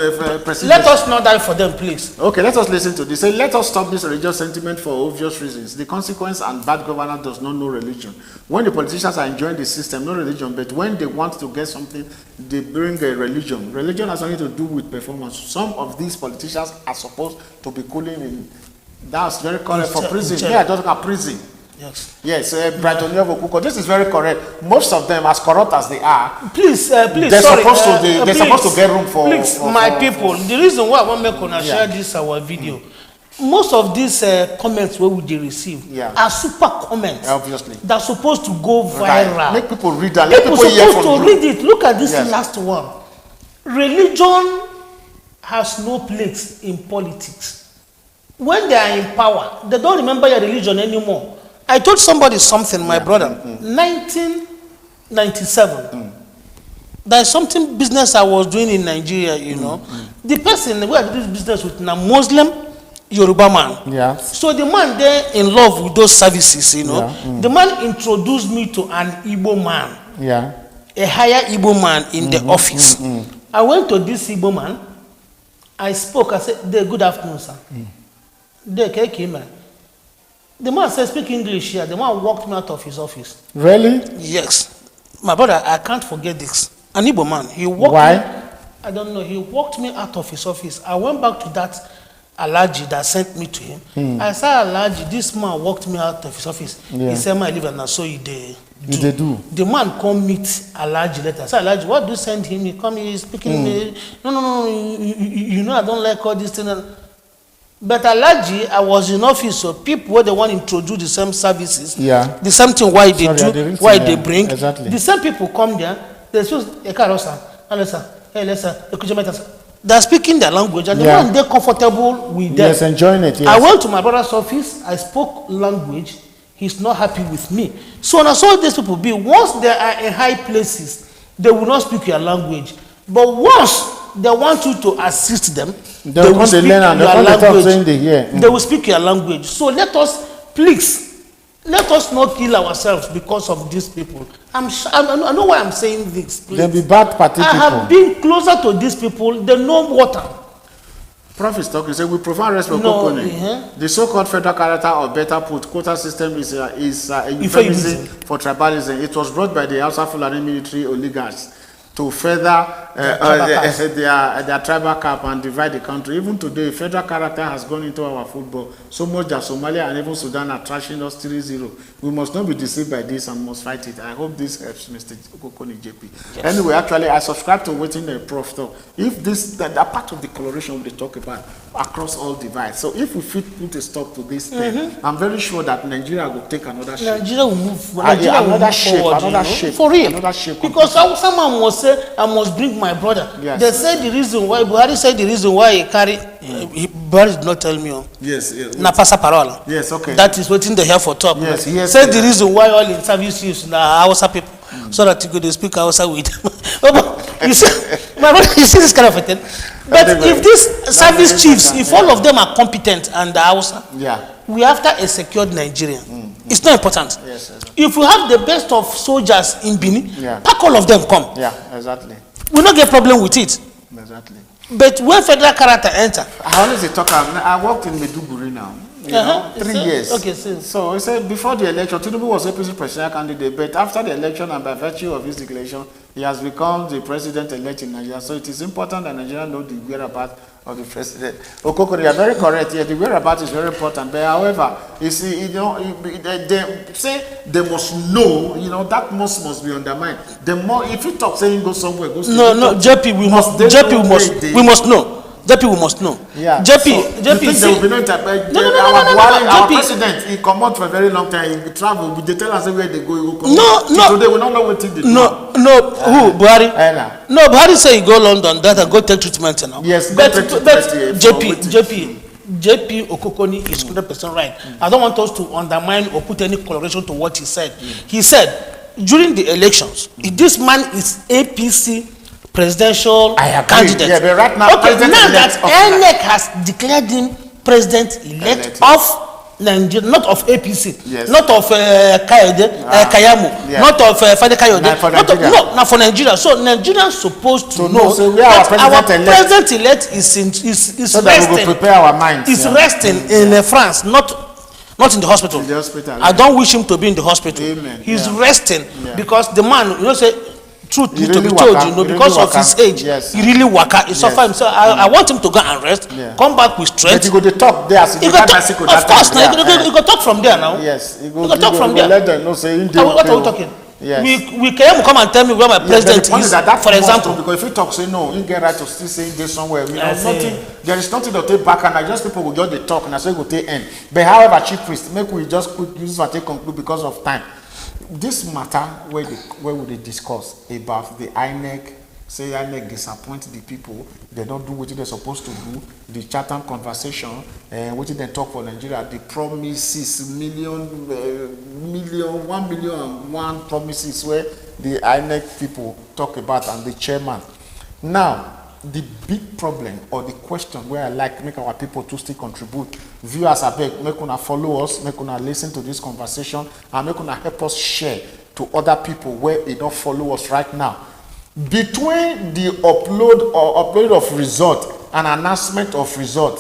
presidency. Let us not die for them, please. Okay, let us listen to this. Say, let us stop this religious sentiment for obvious reasons. The consequence and bad governance does not know religion. When the politicians are enjoying the system, no religion, but when they want to get something, they bring a religion. Religion has nothing to do with performance. Some of these politicians are supposed to be cooling in. That's very correct for prison. Yeah, just like prison. Yes, Brighton Okuko. This is very correct. Most of them, as corrupt as they are, please, they're supposed to get room for. Please, my people. The reason why I want to make una share this our video, most of these comments where we receive are super comments. Obviously, they're supposed to go viral. Right. Make people read that. Let people hear from supposed to read it. Look at this last one. Religion has no place in politics. When they are in power, they don't remember your religion anymore. I told somebody something, my brother. 1997. There's something business I was doing in Nigeria, you know. The person who I did this business with, a Muslim Yoruba man. Yeah. So the man there in love with those services, you know. The man introduced me to an Igbo man. Yeah. A higher Igbo man in the office. I went to this Igbo man. I spoke. I said, good afternoon, sir. Man. The man said, speak English here. The man walked me out of his office. Really? Yes. My brother, I can't forget this. An Igbo man. He walked me, I don't know. He walked me out of his office. I went back to that Alaji that sent me to him. I said, Alaji, this man walked me out of his office. He said, I live and I saw you there. The man come meet Alaji later. I said, Alaji, what do you send him? He come here speaking. No. You know I don't like all these things. But Alaji, I was in office, so people were the one introduce the same services. Yeah. The same thing why they do, why they bring. Exactly. The same people come there, they say, they're speaking their language and the one they're comfortable with them. Yes, enjoying it. Yes. I went to my brother's office, I spoke language, he's not happy with me. So when I saw these people be, once they are in high places, they will not speak your language. But once they want you to assist them, they will speak your language. They will speak your language. So let us please, let us not kill ourselves because of these people. I know why I'm saying this. Please. They'll be bad party people. I have been closer to these people. They know water. Prof is talking. Say we provide respect. The so-called federal character, or better put, quota system is a euphemism for tribalism. It was brought by the Hausa Fulani military oligarchs to further their tribal cap and divide the country. Even today, federal character has gone into our football so much that Somalia and even Sudan are trashing us 3-0. We must not be deceived by this and must fight it. I hope this helps, Mr. Okokoni JP. Yes. Anyway, actually, I subscribe to waiting the Prof. Though. If this, that part of the coloration we talk about across all divides. So if we put a stop to this thing, I'm very sure that Nigeria will take another shape. Nigeria will move. Nigeria will move forward, another shape. For real. Another shape. Because someone must say, I must bring my brother. Yes. They said the reason why, Buhari said the reason why he carry, Buhari did not tell me. Yes, yes. Na pasa parola. Yes, okay. That is waiting they hear for top. Yes, yes. Said the reason why all in service use na Hausa people, so that you could speak Hausa with them. You see, my brother, you see this kind of a thing. But if these service chiefs, if all of them are competent and the Hausa, we after a secured Nigeria. It's not important. Yes, exactly. If we have the best of soldiers in Benin, pack all of them come. Yeah, exactly. We don't get problem with it. Exactly. But when federal character enter, I always talk. I worked in Maiduguri now. You know, 3 years. Okay, since. So I said before the election, Tinubu was APC presidential candidate, but after the election and by virtue of his declaration, he has become the president-elect in Nigeria. So it is important that Nigeria know the whereabouts of the president. Okokori, you are very correct. Yeah, the whereabouts is very important. But however, you see, you know, they say they must know. You know, that must be undermined. The more, if you talk saying go somewhere, go. No, JP, we must. JP, we must know. JP, we must know. Yeah. JP, so JP, you think there will be no interpretation? Our president, he come out for a very long time. He travel. They tell us where they go. He will come. No. Today we don't know what they do. No. Who? Buhari? No, Buhari say he go London. That and go take treatment now. Yes, but JP Okokoni is 100% right. I don't want us to undermine or put any coloration to what he said. He said during the elections, this man is APC presidential candidate. Yeah, but right now, okay, now that INEC has declared him president-elect of Nigeria, not of APC, not of Kayamu, not of Fade Kayode, not for Nigeria. So Nigerians supposed to know that our president-elect is so that we will prepare our minds. Is resting in France, not in the hospital. I don't wish him to be in the hospital. Amen. He's resting because the man, you know, say. Truth need to be told, you know, because of his age, he really waka. He suffer him. So I want him to go and rest, come back with strength. But he go to talk there. He go talk, of course, now he go talk from there now. Yes, he go talk from there. Let them know, say, what are we talking? Yes. We can come and tell me where my president is, for example. Because if you talk, say no, you get right to still say this somewhere. You know, there is nothing to take back, and I just people will just they talk, and I say go take end. But however, chief priest, make we just quick use what they conclude because of time. This matter where would they discuss about the INEC, say INEC disappoint the people, they don't do what they're supposed to do, the Chatham conversation, what they talk for Nigeria, the promises, 1 million promises where the INEC people talk about and the chairman. Now, the big problem or the question where I like make our people to still contribute, viewers abeg, make una follow us, make una listen to this conversation, and make una help us share to other people where they don't follow us right now. Between the upload of result and announcement of result,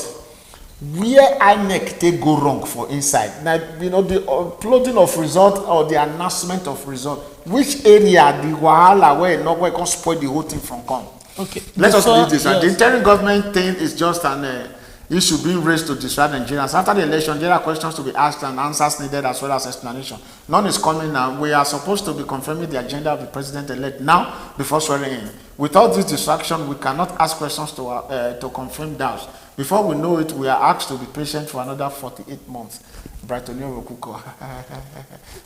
where INEC take go wrong for inside? Now, you know, the uploading of result or the announcement of result, which area the wahala where not where can spoil the whole thing from come? Okay. Let us leave this. The interim government thing is just an issue being raised to distract Nigerians. After the election, there are questions to be asked and answers needed as well as explanation. None is coming now. We are supposed to be confirming the agenda of the president-elect now before swearing in. Without this distraction, we cannot ask questions to confirm doubts. Before we know it, we are asked to be patient for another 48 months. Brightonio Rokuko.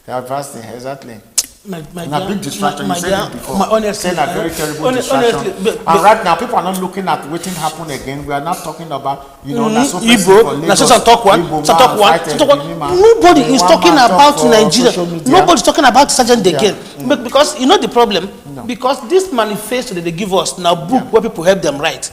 Advancing, exactly. A big distraction. You said it before. Honestly, a very terrible distraction. And right now, people are not looking at what happen again. We are not talking about, you know, Igbo. Nobody is talking about Nigeria. Nobody is talking about Sergeant again. Because you know the problem. Because this manifesto that they give us now, book where people help them write.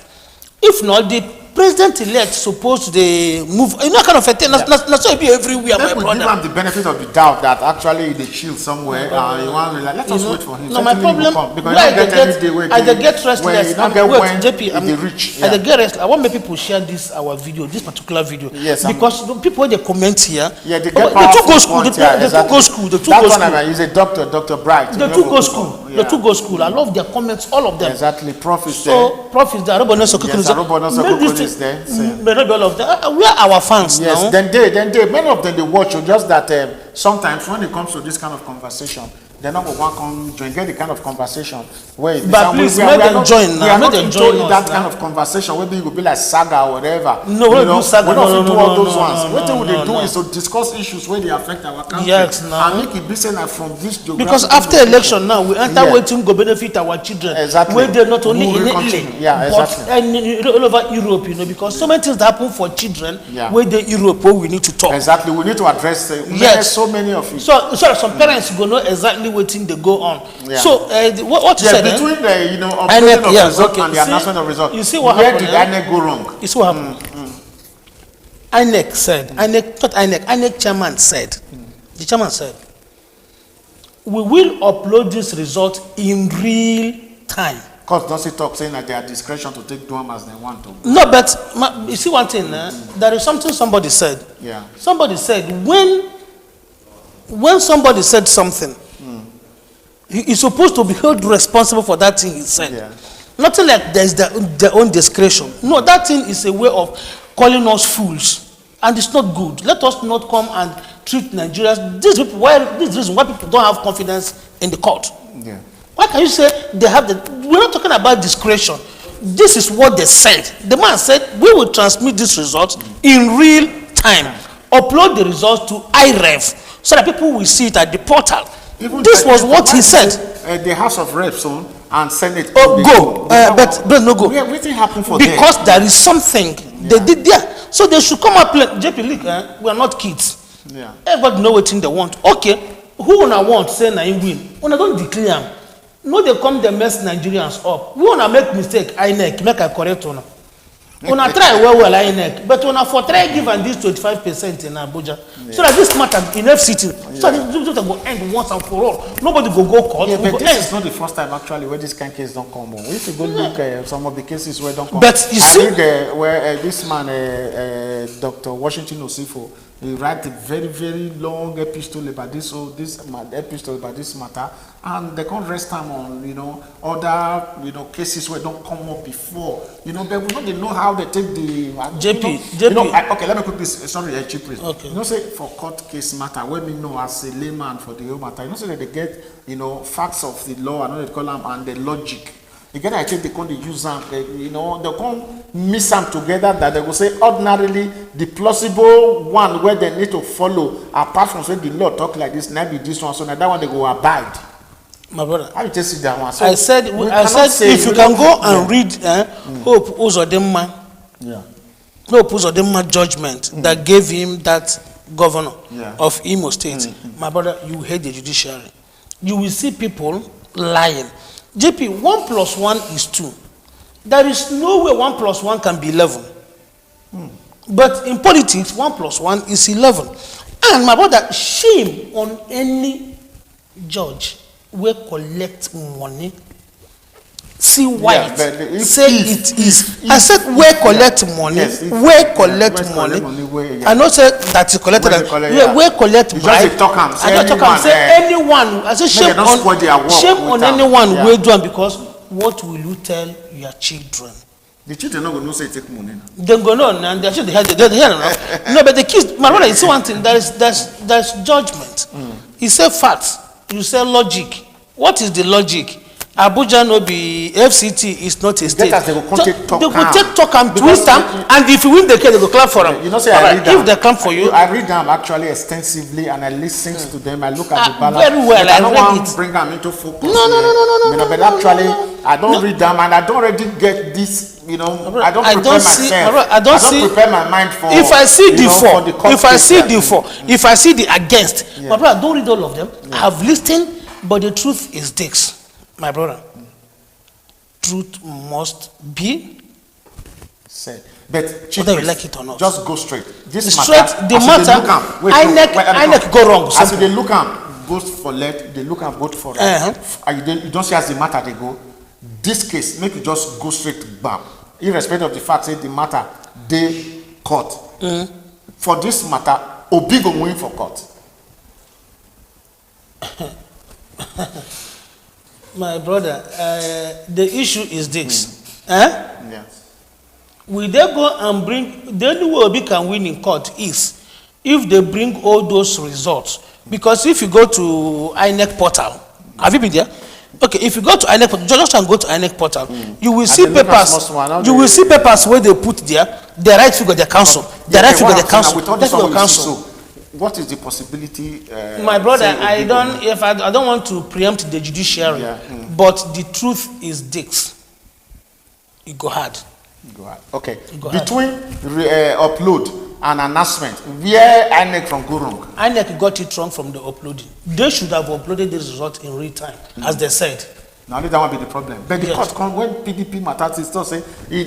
If not, the president-elect supposed to move, kind of a thing. That's why be everywhere, my brother. Give him the benefit of the doubt that actually they chill somewhere. Let us wait for him. No, my problem. I get restless. JP, I get restless. I want make people share this particular video. Yes, because people when they comment here, they two go school. That's one I use a Dr. Bright. The two go school. The two go school. I love their comments, all of them. Exactly, profits there. So profits there. Is there. All of them. We are our fans now. Yes, then they many of them they watch. Just that sometimes when it comes to this kind of conversation, they're not going to come join, get the kind of conversation where. But please, make them join now. We are not into that kind of conversation. Maybe it will be like saga or whatever. No, we don't do saga. We don't do all those ones. What they do is to discuss issues where they affect our country. Yes, now. And make it be seen from this geographic. Because after election now, we enter waiting to benefit our children. Exactly. Where they're not only in Italy, but all over Europe, because so many things that happen for children where they Europe where we need to talk. Exactly. We need to address there's so many of it. So some parents go know exactly what thing they go on. Yeah. So what you said between the updating of result and the announcement of result. You see what where happened? Where did INEC go wrong? You see what happened? INEC said, INEC chairman said, the chairman said, we will upload this result in real time. Because does it talk saying that they have discretion to take them as they want to? No, but you see one thing, there is something somebody said. Yeah. Somebody said when somebody said something, he is supposed to be held responsible for that thing he said. Yeah. Nothing like there's their own discretion. No, that thing is a way of calling us fools. And it's not good. Let us not come and treat Nigerians. This is reason why people don't have confidence in the court. Yeah. Why can you say they have we're not talking about discretion. This is what they said. The man said, we will transmit this result in real time. Upload the results to IREV so that people will see it at the portal. Even this was what he said. The House of Reps and Senate. Oh, go. But no go. Everything happened for because them. There is something they did there. So they should come up. JPLIVE, we are not kids. Yeah. Everybody know what thing they want. Okay. Who wanna want say na him win? Una don't declare. No, they come they mess Nigerians up. We wanna make mistake. INEC make I correct una. Una try well INEC, but una for try give and this 25% in Abuja, so that this matter in FCT, so that this will end once and for all. Nobody go court. Yeah, but this is not the first time actually where this kind of case don't come on. We should go look at some of the cases where don't come. But you see, where this man, Dr. Washington Osifo, he write a very, very long epistle about this matter, and they can't rest time on other cases where don't come up before. They will not know how they take the JP. Okay, let me quickly sorry, Chief, please. Okay. Say for court case matter, when we know as a layman for the whole matter, say that they get facts of the law and what they call them and the logic. Again, I think they can't use them, they can't mix them together that they will say ordinarily the plausible one where they need to follow, apart from saying the law talk like this, maybe this one, so now that one they go abide. My brother, I just see that one. So I said if you can go and read Hope Uzodinma, Hope Uzodinma judgment that gave him that governor of Imo State, my brother, you hate the judiciary. You will see people lying. JP, 1 + 1 is 2. There is no way 1 + 1 can be 11. But in politics, 1 + 1 is 11. And my brother, shame on any judge will collect money. See why say it is. I said where collect money. Where collect money. I not say that you collected. Where collect bribe. I don't talk. Say anyone. I say shame on anyone who do it, because what will you tell your children? The children not going to say take money. They go no, and they actually no, but the kids. My brother, you see one thing. There's judgment. He say facts. You say logic. What is the logic? Abuja no be FCT is not a state. They will take talk and twist them, and if you win the case, they go clap for them. I read them. If they clap for you, I read them actually extensively, and I listen to them. I look at the balance. Very well. I don't want to bring them into focus. No. But actually, I don't read them, and I don't already get this. I don't prepare myself. I don't prepare my mind for. If I see the for, if I see the for, if I see the against, my brother, I don't read all of them. I have listened, but the truth is this. My brother, truth must be said. But Chief whether you Priest, like it or not, just go straight. This straight, matter, the matter, INEC go wrong. As they look am, goes for left, they look am vote for right. And you don't see as the matter they go. This case, make you just go straight back, irrespective of the fact that the matter they court. For this matter, Obi go win for court. My brother, the issue is this. Yes. Will they go and bring, the only way Obi can win in court is if they bring all those results. Because if you go to INEC portal, have you been there? Okay, if you go to INEC portal, just and go to INEC portal, you will see papers. You will see papers where they put there the right figure, the council, the right figure, the council, the council. What is the possibility? My brother, I don't want to preempt the judiciary, but the truth is this: it go hard. Okay. Between upload and announcement, where INEC from go wrong? INEC got it wrong from the uploading. They should have uploaded the result in real time, as they said. Now that won't be the problem. But the court come when PDP matters still say they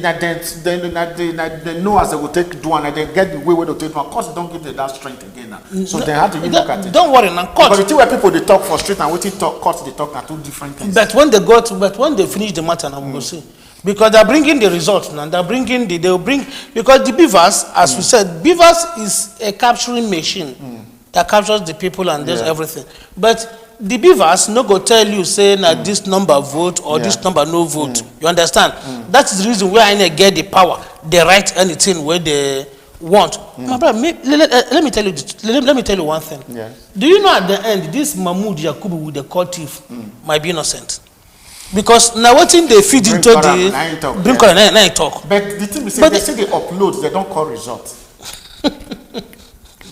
know as they will take do and they get the way where they take one. Courts don't give them that strength again now. So they have to look at it. Don't worry now. Court. But the thing where people they talk for street and what talk courts they talk are two different things. But when they finish the matter, now we will see. Because they're bringing the results now. They'll bring because the beavers, as we said, beavers is a capturing machine that captures the people and does everything. But the beavers no go tell you saying that this number vote or this number no vote. You understand? That's the reason why I get the power. They write anything where they want. My brother, let me tell you this, let me tell you one thing. Do you know at the end this Mahmoud Yakubu with the court thief might be innocent? Because now what thing they feed into the bring talk. But the thing is they say they upload, they don't call results.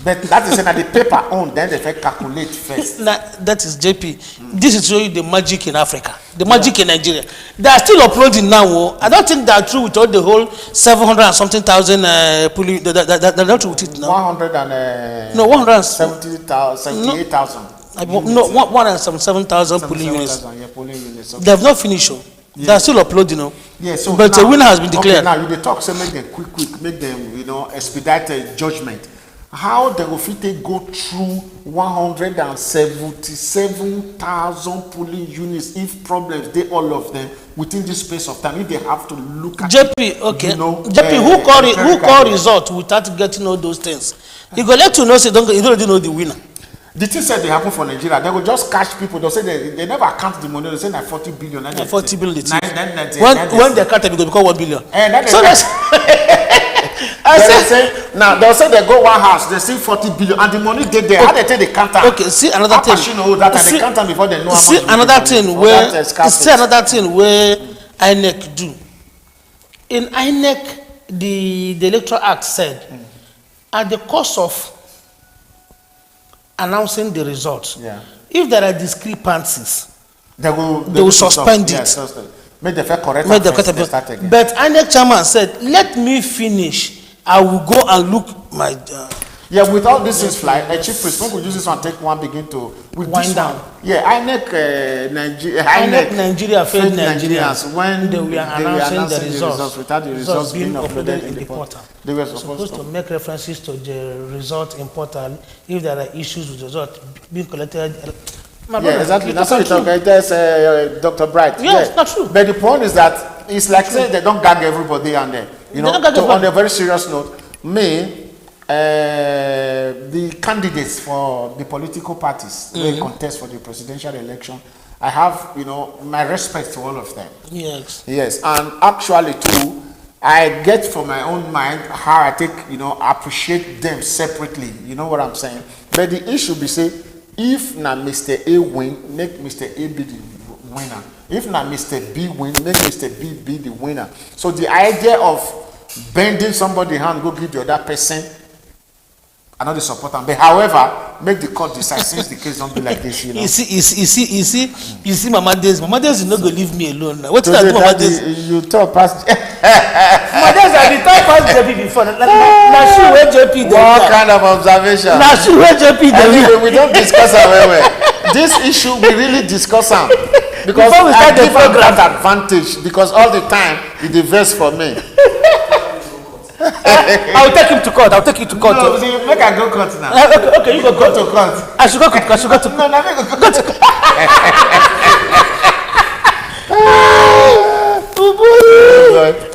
But that is that the paper on, then they calculate first. That is JP. This is showing the magic in Africa, the magic in Nigeria. They are still uploading now. I don't think they are through with all the whole 700 and something thousand police. They're not through with it now. 178,000. No, 177,000 polling units. They have not finished. They are still uploading. So but a winner has been declared. Okay, now you talk, say make them quick, make them expedite judgment. How they will fit go through 177,000 polling units if problems they all of them within this space of time if they have to look at JP, okay. JP, who call result without getting all those things? You go let you know say you don't already know the winner. The thing said they happen for Nigeria. They will just catch people. They'll say they never account the money. They say like 40 billion. 40 billion. When they count it, because 1 billion. So that's. Now they'll say they go one house, they see 40 billion, and the money they there. How they take the counter? Okay, see another thing. They count them before they know how much. See another thing where INEC do. In INEC, the Electoral Act said, at the cost of announcing the results, if there are discrepancies, they will suspend it. Make the fair correct. But INEC chairman said, "Let me finish. I will go and look my." With all this is fly. A chief priest, when we use this one, take one, begin to wind down. INEC Nigeria failed Nigerians when they were announcing the results without the results being uploaded in the portal. They were supposed to make references to the result in portal if there are issues with the result being collected. Exactly. That's what you talk. There's Dr. Bright. Yes, not true. But the point is that it's like saying they don't gag everybody on there. On a very serious note, the candidates for the political parties they contest for the presidential election, I have my respect to all of them. Yes, and actually too, I get from my own mind how I take appreciate them separately. You know what I'm saying? But the issue be say, if na Mr. A win, make Mr. A be the winner. If na Mr. B win, make Mr. B be the winner. So the idea of bending somebody's hand, go give the other person another support them. But however, make the court decide since the case don't be like this. You see, Mama Days is not gonna leave me alone. What did I do, Mama Days? You talk past. Mama Days, I did talk past JP before. Now she where JP. What kind of observation? Now she where JP. Anyway, we don't discuss it. This issue we really discuss it because before we start the program advantage because all the time it diverts for me. I'll take him to court. I'll take you to court. No, see, make I go court now. Okay, you go court. To court. I should go court. I should go to No, no, make go court.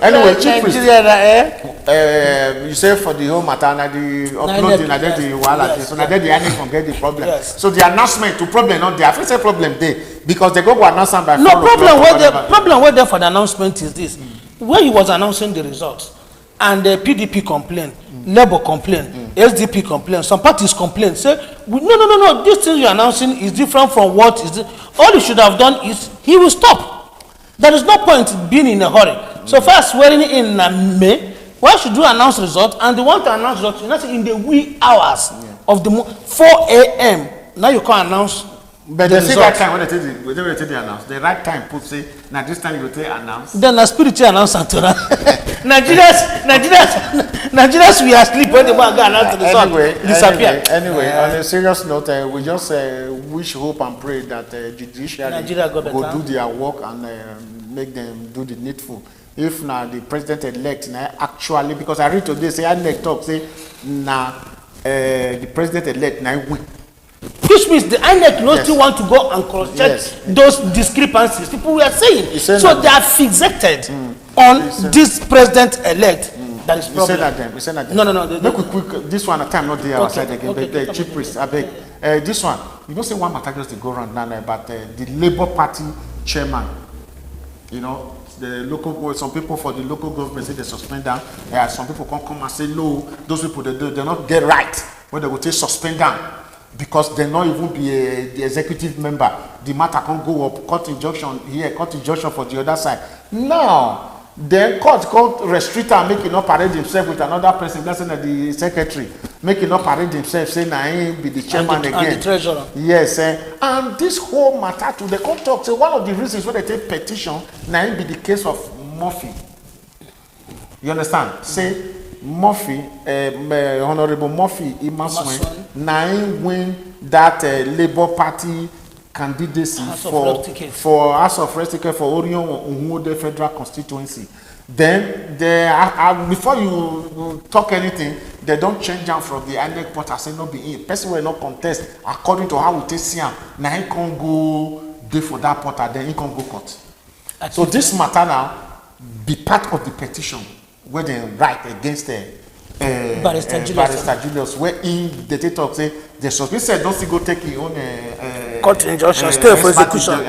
Anyway, Chief Priest, you say for the whole matter, the uploading, and then the wala, so now they can get the problem. Yes. So the announcement to problem not there. I say problem there because they go announce by no problem where there for the announcement is this. When he was announcing the results, and the PDP complained, Labour complained, SDP complained, some parties complained, say, no, this thing you're announcing is different from what is. All he should have done is he will stop. There is no point being in a hurry. So first swearing in May, why should you announce results? And they want to announce results in the wee hours of the 4 a.m. Now you can't announce. But the right time when they take the announce, the right time put say, now this time you will take announce. Then the spiritual announce Antora. Nigerians, we are asleep when they want to announce the result. Disappear. Anyway, on a serious note, we just wish, hope, and pray that judiciary will do their work and make them do the needful. If now the president-elect now actually, because I read today say INEC talk say now the president-elect now win. Which means the INEC no still want to go and cross-check those discrepancies. People were saying. So they are fixated on this president-elect. That is problem. We said that. No. Make quick. This one at time not there outside again. But the Chief Priest, I beg. This one, you don't say one matter just to go around now, but the Labour Party chairman, you know, the local, some people for the local government say they suspend them. Some people come and say no, those people they not get right when they will say suspend them. Because they not even be the executive member, the matter can't go up. Court injunction here, court injunction for the other side. Now, then court restrict and make it not parade himself with another person. That's the secretary, make it not parade himself, saying I ain't be the chairman again. And the treasurer. Yes, and this whole matter to the court talk. So one of the reasons why they take petition now be the case of Murphy. You understand? Say. Murphy, Honorable Murphy Imaswen, now win that Labour Party candidacy for House of Representatives for Orion Unwode Federal Constituency. Then before you talk anything, they don't change them from the INEC portal. Say no be in. Person will not contest according to how we take see him. Now he can't go do for that portal. Then he can't go court. So this matter now be part of the petition. Where they write against Barrister Julius, where in the talk say the suspect said don't go take your own court injunction, stay for execution.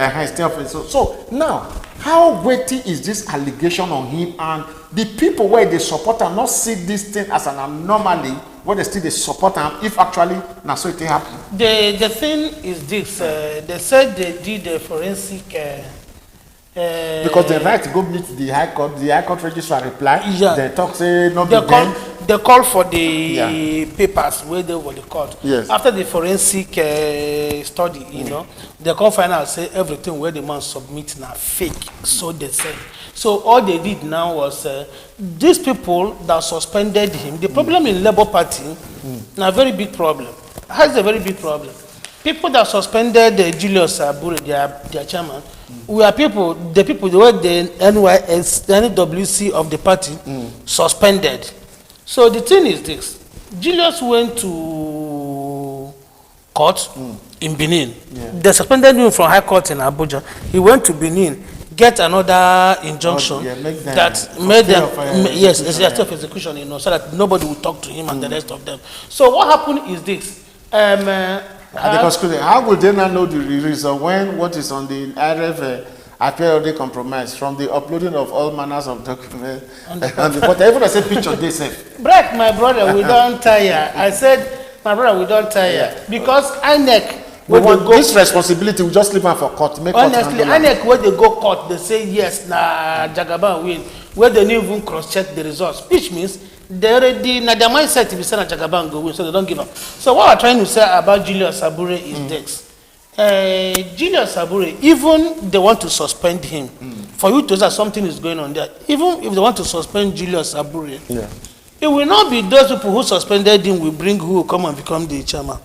So now, how weighty is this allegation on him, and the people where they support him not see this thing as an anomaly, where they still they support him if actually now so it happen? The thing is this: they said they did a forensic. Because the right to go meet the High Court registrar reply. Yeah. They talk say no. They call for the papers where they were the court. Yes. After the forensic study, you know, they come find out say everything where the man submit now fake. So they say. So all they did now was these people that suspended him. The problem in Labour Party, a very big problem. Has a very big problem. People that suspended Julius Abure, their chairman, we are people, the were the NWC of the party suspended. So the thing is this: Julius went to court in Benin. Yeah. They suspended him from High Court in Abuja. He went to Benin, get another injunction that made them of execution, you know, so that nobody would talk to him and the rest of them. So what happened is this. How will they not know the reason when what is on the RF apparently compromised from the uploading of all manners of documents and but even I said picture they say. Break, my brother, we don't tire. I said, my brother, we don't tire because INEC. This responsibility we just leave them for court. Honestly, INEC where they go court, they say yes, Jagaban win. Where they didn't even cross-check the results, which means they already their mindset to be saying Jagaban go win, so they don't give up. So what I'm trying to say about Julius Abure is this. Julius Abure, even they want to suspend him, for you to say something is going on there, even if they want to suspend Julius Abure, it will not be those people who suspended him will bring who will come and become the chairman.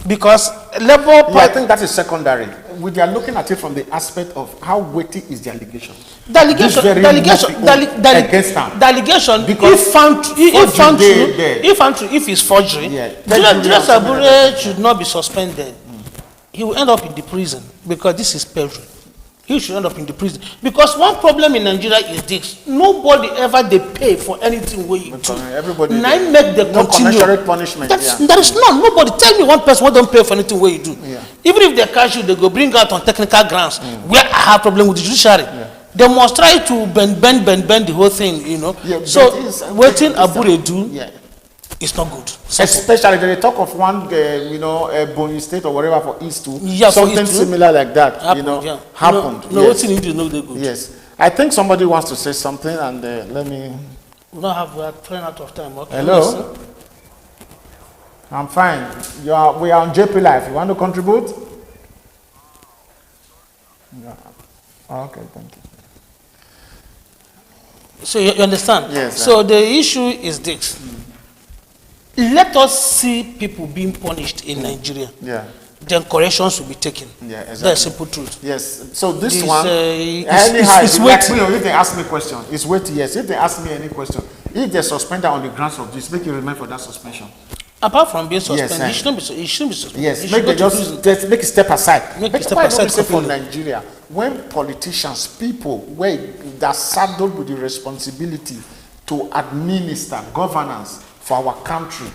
Because Labour Party. I think that is secondary. We are looking at it from the aspect of how weighty is the allegation. The allegation, because if found true, if it's forgery, Julius Abure should not be suspended. He will end up in the prison because this is perjury. He should end up in the prison. Because one problem in Nigeria is this: nobody ever they pay for anything where you do. Everybody make the no commensurate punishment. There is none. Nobody. Tell me one person who don't pay for anything where you do. Yeah. Even if they catch you, they go bring out on technical grounds where I have problem with the judiciary. Yeah. They must try to bend the whole thing, you know. Yeah, so waiting Abure do it's not good. Especially they talk of one, Bonny State or whatever for East too. Yeah, something similar like that, happened. No, what's in India, no, they good. Yes, I think somebody wants to say something, and let me. We don't have. We are running out of time. Okay. Hello. I'm fine. We are on JPLIVE. You want to contribute? Yeah. Okay, thank you. So you understand? Yes. So the issue is this. Let us see people being punished in Nigeria. Yeah. Then corrections will be taken. Yeah, exactly. That's simple truth. Yes. So this one, anyhow, it's weighty. If they ask me a question, it's weighty. Yes. If they ask me any question, if they suspend her on the grounds of this, make you remain for that suspension. Apart from being suspended, yes, it shouldn't be suspended. Yes, make a step aside. Make a step aside for Nigeria. When politicians, people that saddled with the responsibility to administer governance for our country,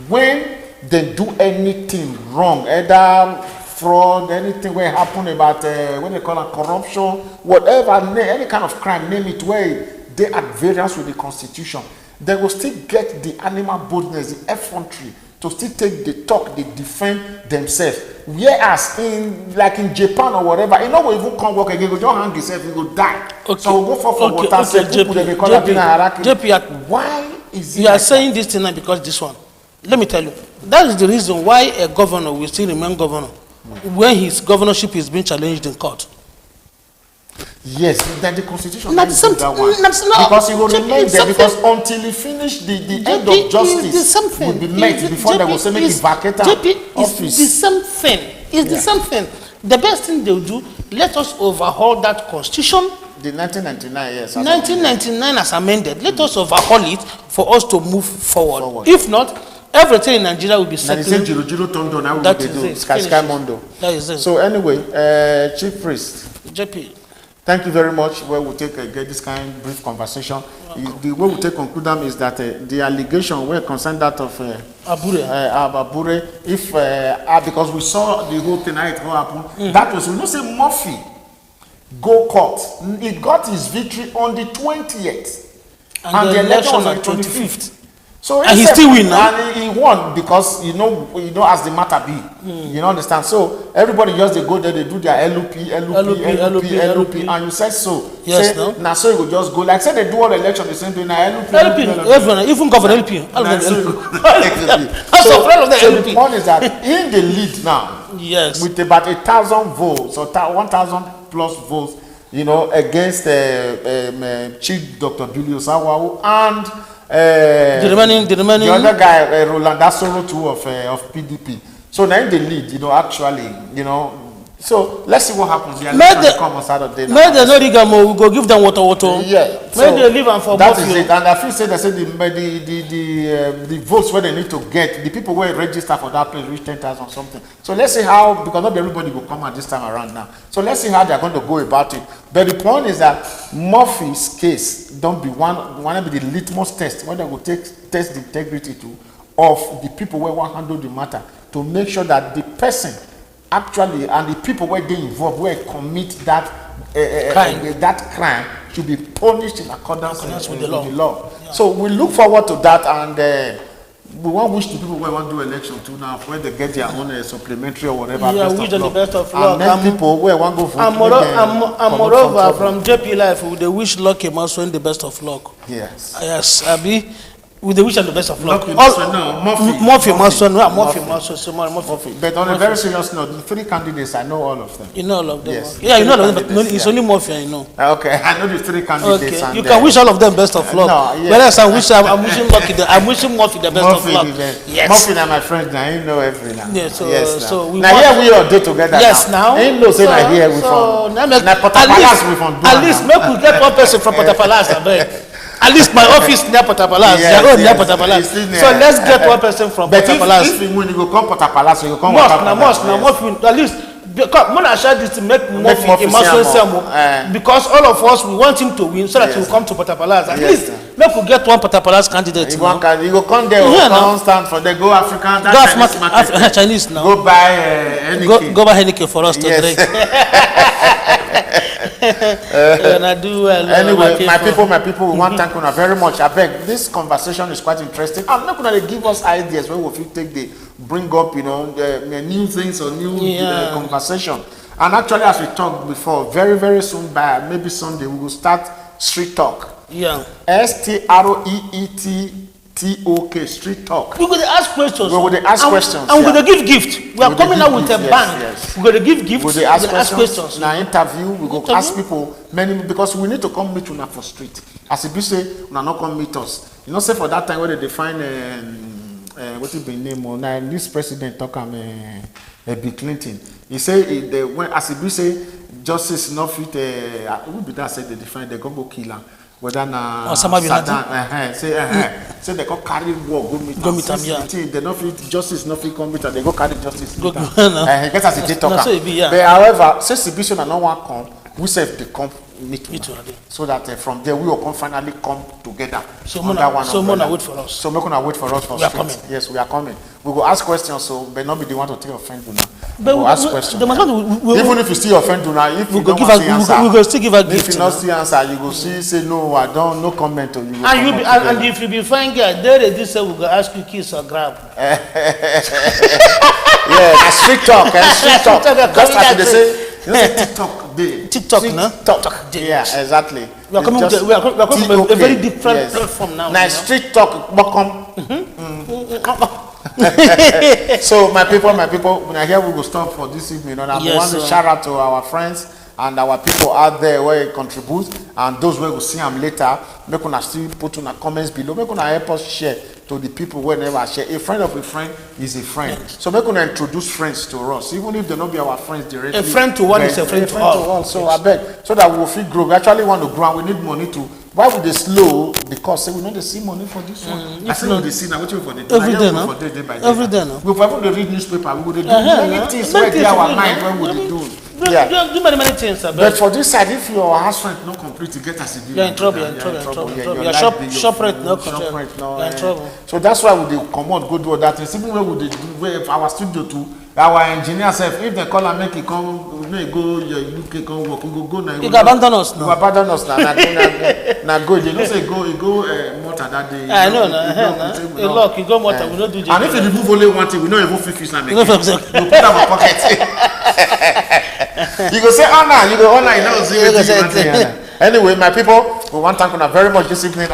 when they do anything wrong, either fraud, anything where happen about what they call corruption, whatever, any kind of crime, name it, where they are at variance with the constitution, they will still get the animal boldness, the effrontery to still take the talk, they defend themselves. Whereas in Japan or whatever, you know, we even come work again, we don't hang yourself, you go die. Okay. So we'll go for water. JP, why is it? You are saying this tonight because this one. Let me tell you, that is the reason why a governor will still remain governor when his governorship is being challenged in court. Yes, then the constitution not something that one. Because he will remain there because until he finish the end of justice will be met before they will say make it vacate office. It's the same thing. It's the same thing. The best thing they will do, let us overhaul that constitution. The 1999, yes. 1999 as amended. Let us overhaul it for us to move forward. If not, everything in Nigeria will be settling. That is it. So anyway, Chief Priest. JP. Thank you very much. Well, we'll get this kind of brief conversation. The way we take conclude them is that the allegation were concerned that of Abure, if because we saw the whole thing how it happened, that was, say Murphy go court. He got his victory on the 20th, and the election was on the 25th. So and he still win now. And he won because you know as the matter be. You know, understand? So everybody just they go there, they do their LOP, and you said so. Yes, say, now so you will just go like say they do all the election the same day now LOP. Everyone, even governor LP. So the point is that in the lead now, yes, with about 1,000 votes or 1,000 plus votes, you know, against Chief Dr. Julius Awawu and the other guy, Roland Asoro too of PDP. So now in the lead, you know, actually, you know. So let's see what happens. Yeah, come on Saturday. May they no rigamo, we go give them water. Yeah. May they leave and for that is it. And I feel say they say the votes where they need to get, the people who register for that place reach 10,000 something. So let's see how, because not everybody will come at this time around now. So let's see how they're going to go about it. But the point is that Murphy's case don't be one of the litmus test where they will test the integrity of the people where want to handle the matter to make sure that the person actually and the people where they involved where commit that crime should be punished in accordance with the law. Yeah. So we look forward to that, and we want to wish the people who want to do election too now when they get their own supplementary or whatever. Yeah, wish them the best of luck. And then people who want to go vote. And moreover, from JPLIVE, they wish Lucky must win the best of luck. Yes. Yes, Abi. We wish them the best of luck. Murphy. But on a very serious note, the 3 candidates, I know all of them. You know all of them? Yes. Yeah, you know all of them, but it's only Murphy I know. Okay, I know the 3 candidates. Okay, you can wish all of them best of luck. No, yes. Whereas I'm wishing Murphy the best of luck. Yes. Murphy and my friend now, you know every now. Yeah, so, yes, so we now here we all do together. Yes, now. Ain't no saying I hear we from. At least make we get one person from Port Palace, I beg. At least my office near Port Palace. Near Port Palace. So let's get one person from Port Palace. If when you go come Port Palace, you go come Mosque, at least. Because when I share this to make Murphy because all of us we want him to win so that he will come to Port Palace. At least make we get one Port Palace candidate. You go come there, come stand for there, go African, Chinese now. Go buy Heineken. Go buy Heineken for us to drink. Anyway, my people, we want to thank you very much. I beg, this conversation is quite interesting. I'm not going to give us ideas where we take the bring up, new things or new conversation. And actually, as we talked before, very, very soon, by maybe Sunday, we will start street talk. Yeah. STREETTOK, street talk. We're going to ask questions. We're going to ask questions. And we're going to give gifts. We are coming out with a band. Yes. We're going to give gifts. We're going to ask questions. In our interview, we go ask people many, because we need to come meet una for street. As if you say, una not come meet us. You know, say for that time when they define what is the name of now this president talk Bill Clinton. He say when as if you say justice not fit who be that say they define they go kill am. Whether na Saddam, say they go carry war go meet am. They not fit justice not fit come meet am. They go carry justice meet am. Get as a talker. But however, say Sibisho na no one come, we say they come meet so that from there we will come finally come together. So Mona wait for us. So make una wait for us for we are coming. Yes, we are coming. We will ask questions, so but not be the one to take offend now. We will ask questions. Even if you still offend now, if you don't want to answer, we will still give a gift. If you not still answer, you go see say no, I don't no comment on you. And if you be fine girl, they say we go ask you kiss or grab. Yeah, street talk, street talk. Just as they say. TikTok, no? TikTok. Yeah, exactly. We are coming from a very different platform now. Now, street talk, welcome. So, my people, when I hear we will stop for this evening, and I want to shout out to our friends and our people out there where it contributes, and those where we see them later. Make una still put on the comments below. Make una help us share to the people whenever I share. A friend of a friend is a friend. Yes. So make una introduce friends to us, even if they not be our friends directly. A friend to one is a friend to all. So I beg, so that we will feel grow. We actually want to grow, and we need money to. Why would they slow? Because say we know they see money for this one. I say we they see now. What you for the day? Every day, no. Every day, no. We probably read newspaper. We would do many things where they our mind. What would they do? Do many things. But for this side, if your house rent not complete, you get as a deal. You're in trouble. Your shop rent not complete. You're in trouble. So that's why we they come out go do that thing. Simply where would they do? Where our studio too. Our engineer self, if they call and make it come, go your UK come work, go now. You abandon us now. You abandon us now. Now go. You know say go mortar that day. I know now. A lock, you go mortar. We don't do. And if you remove only one thing, we don't even fix that. You put that in pocket. You go say honor. You go honor. You know. Anyway, my people, we want to thank you very much this evening.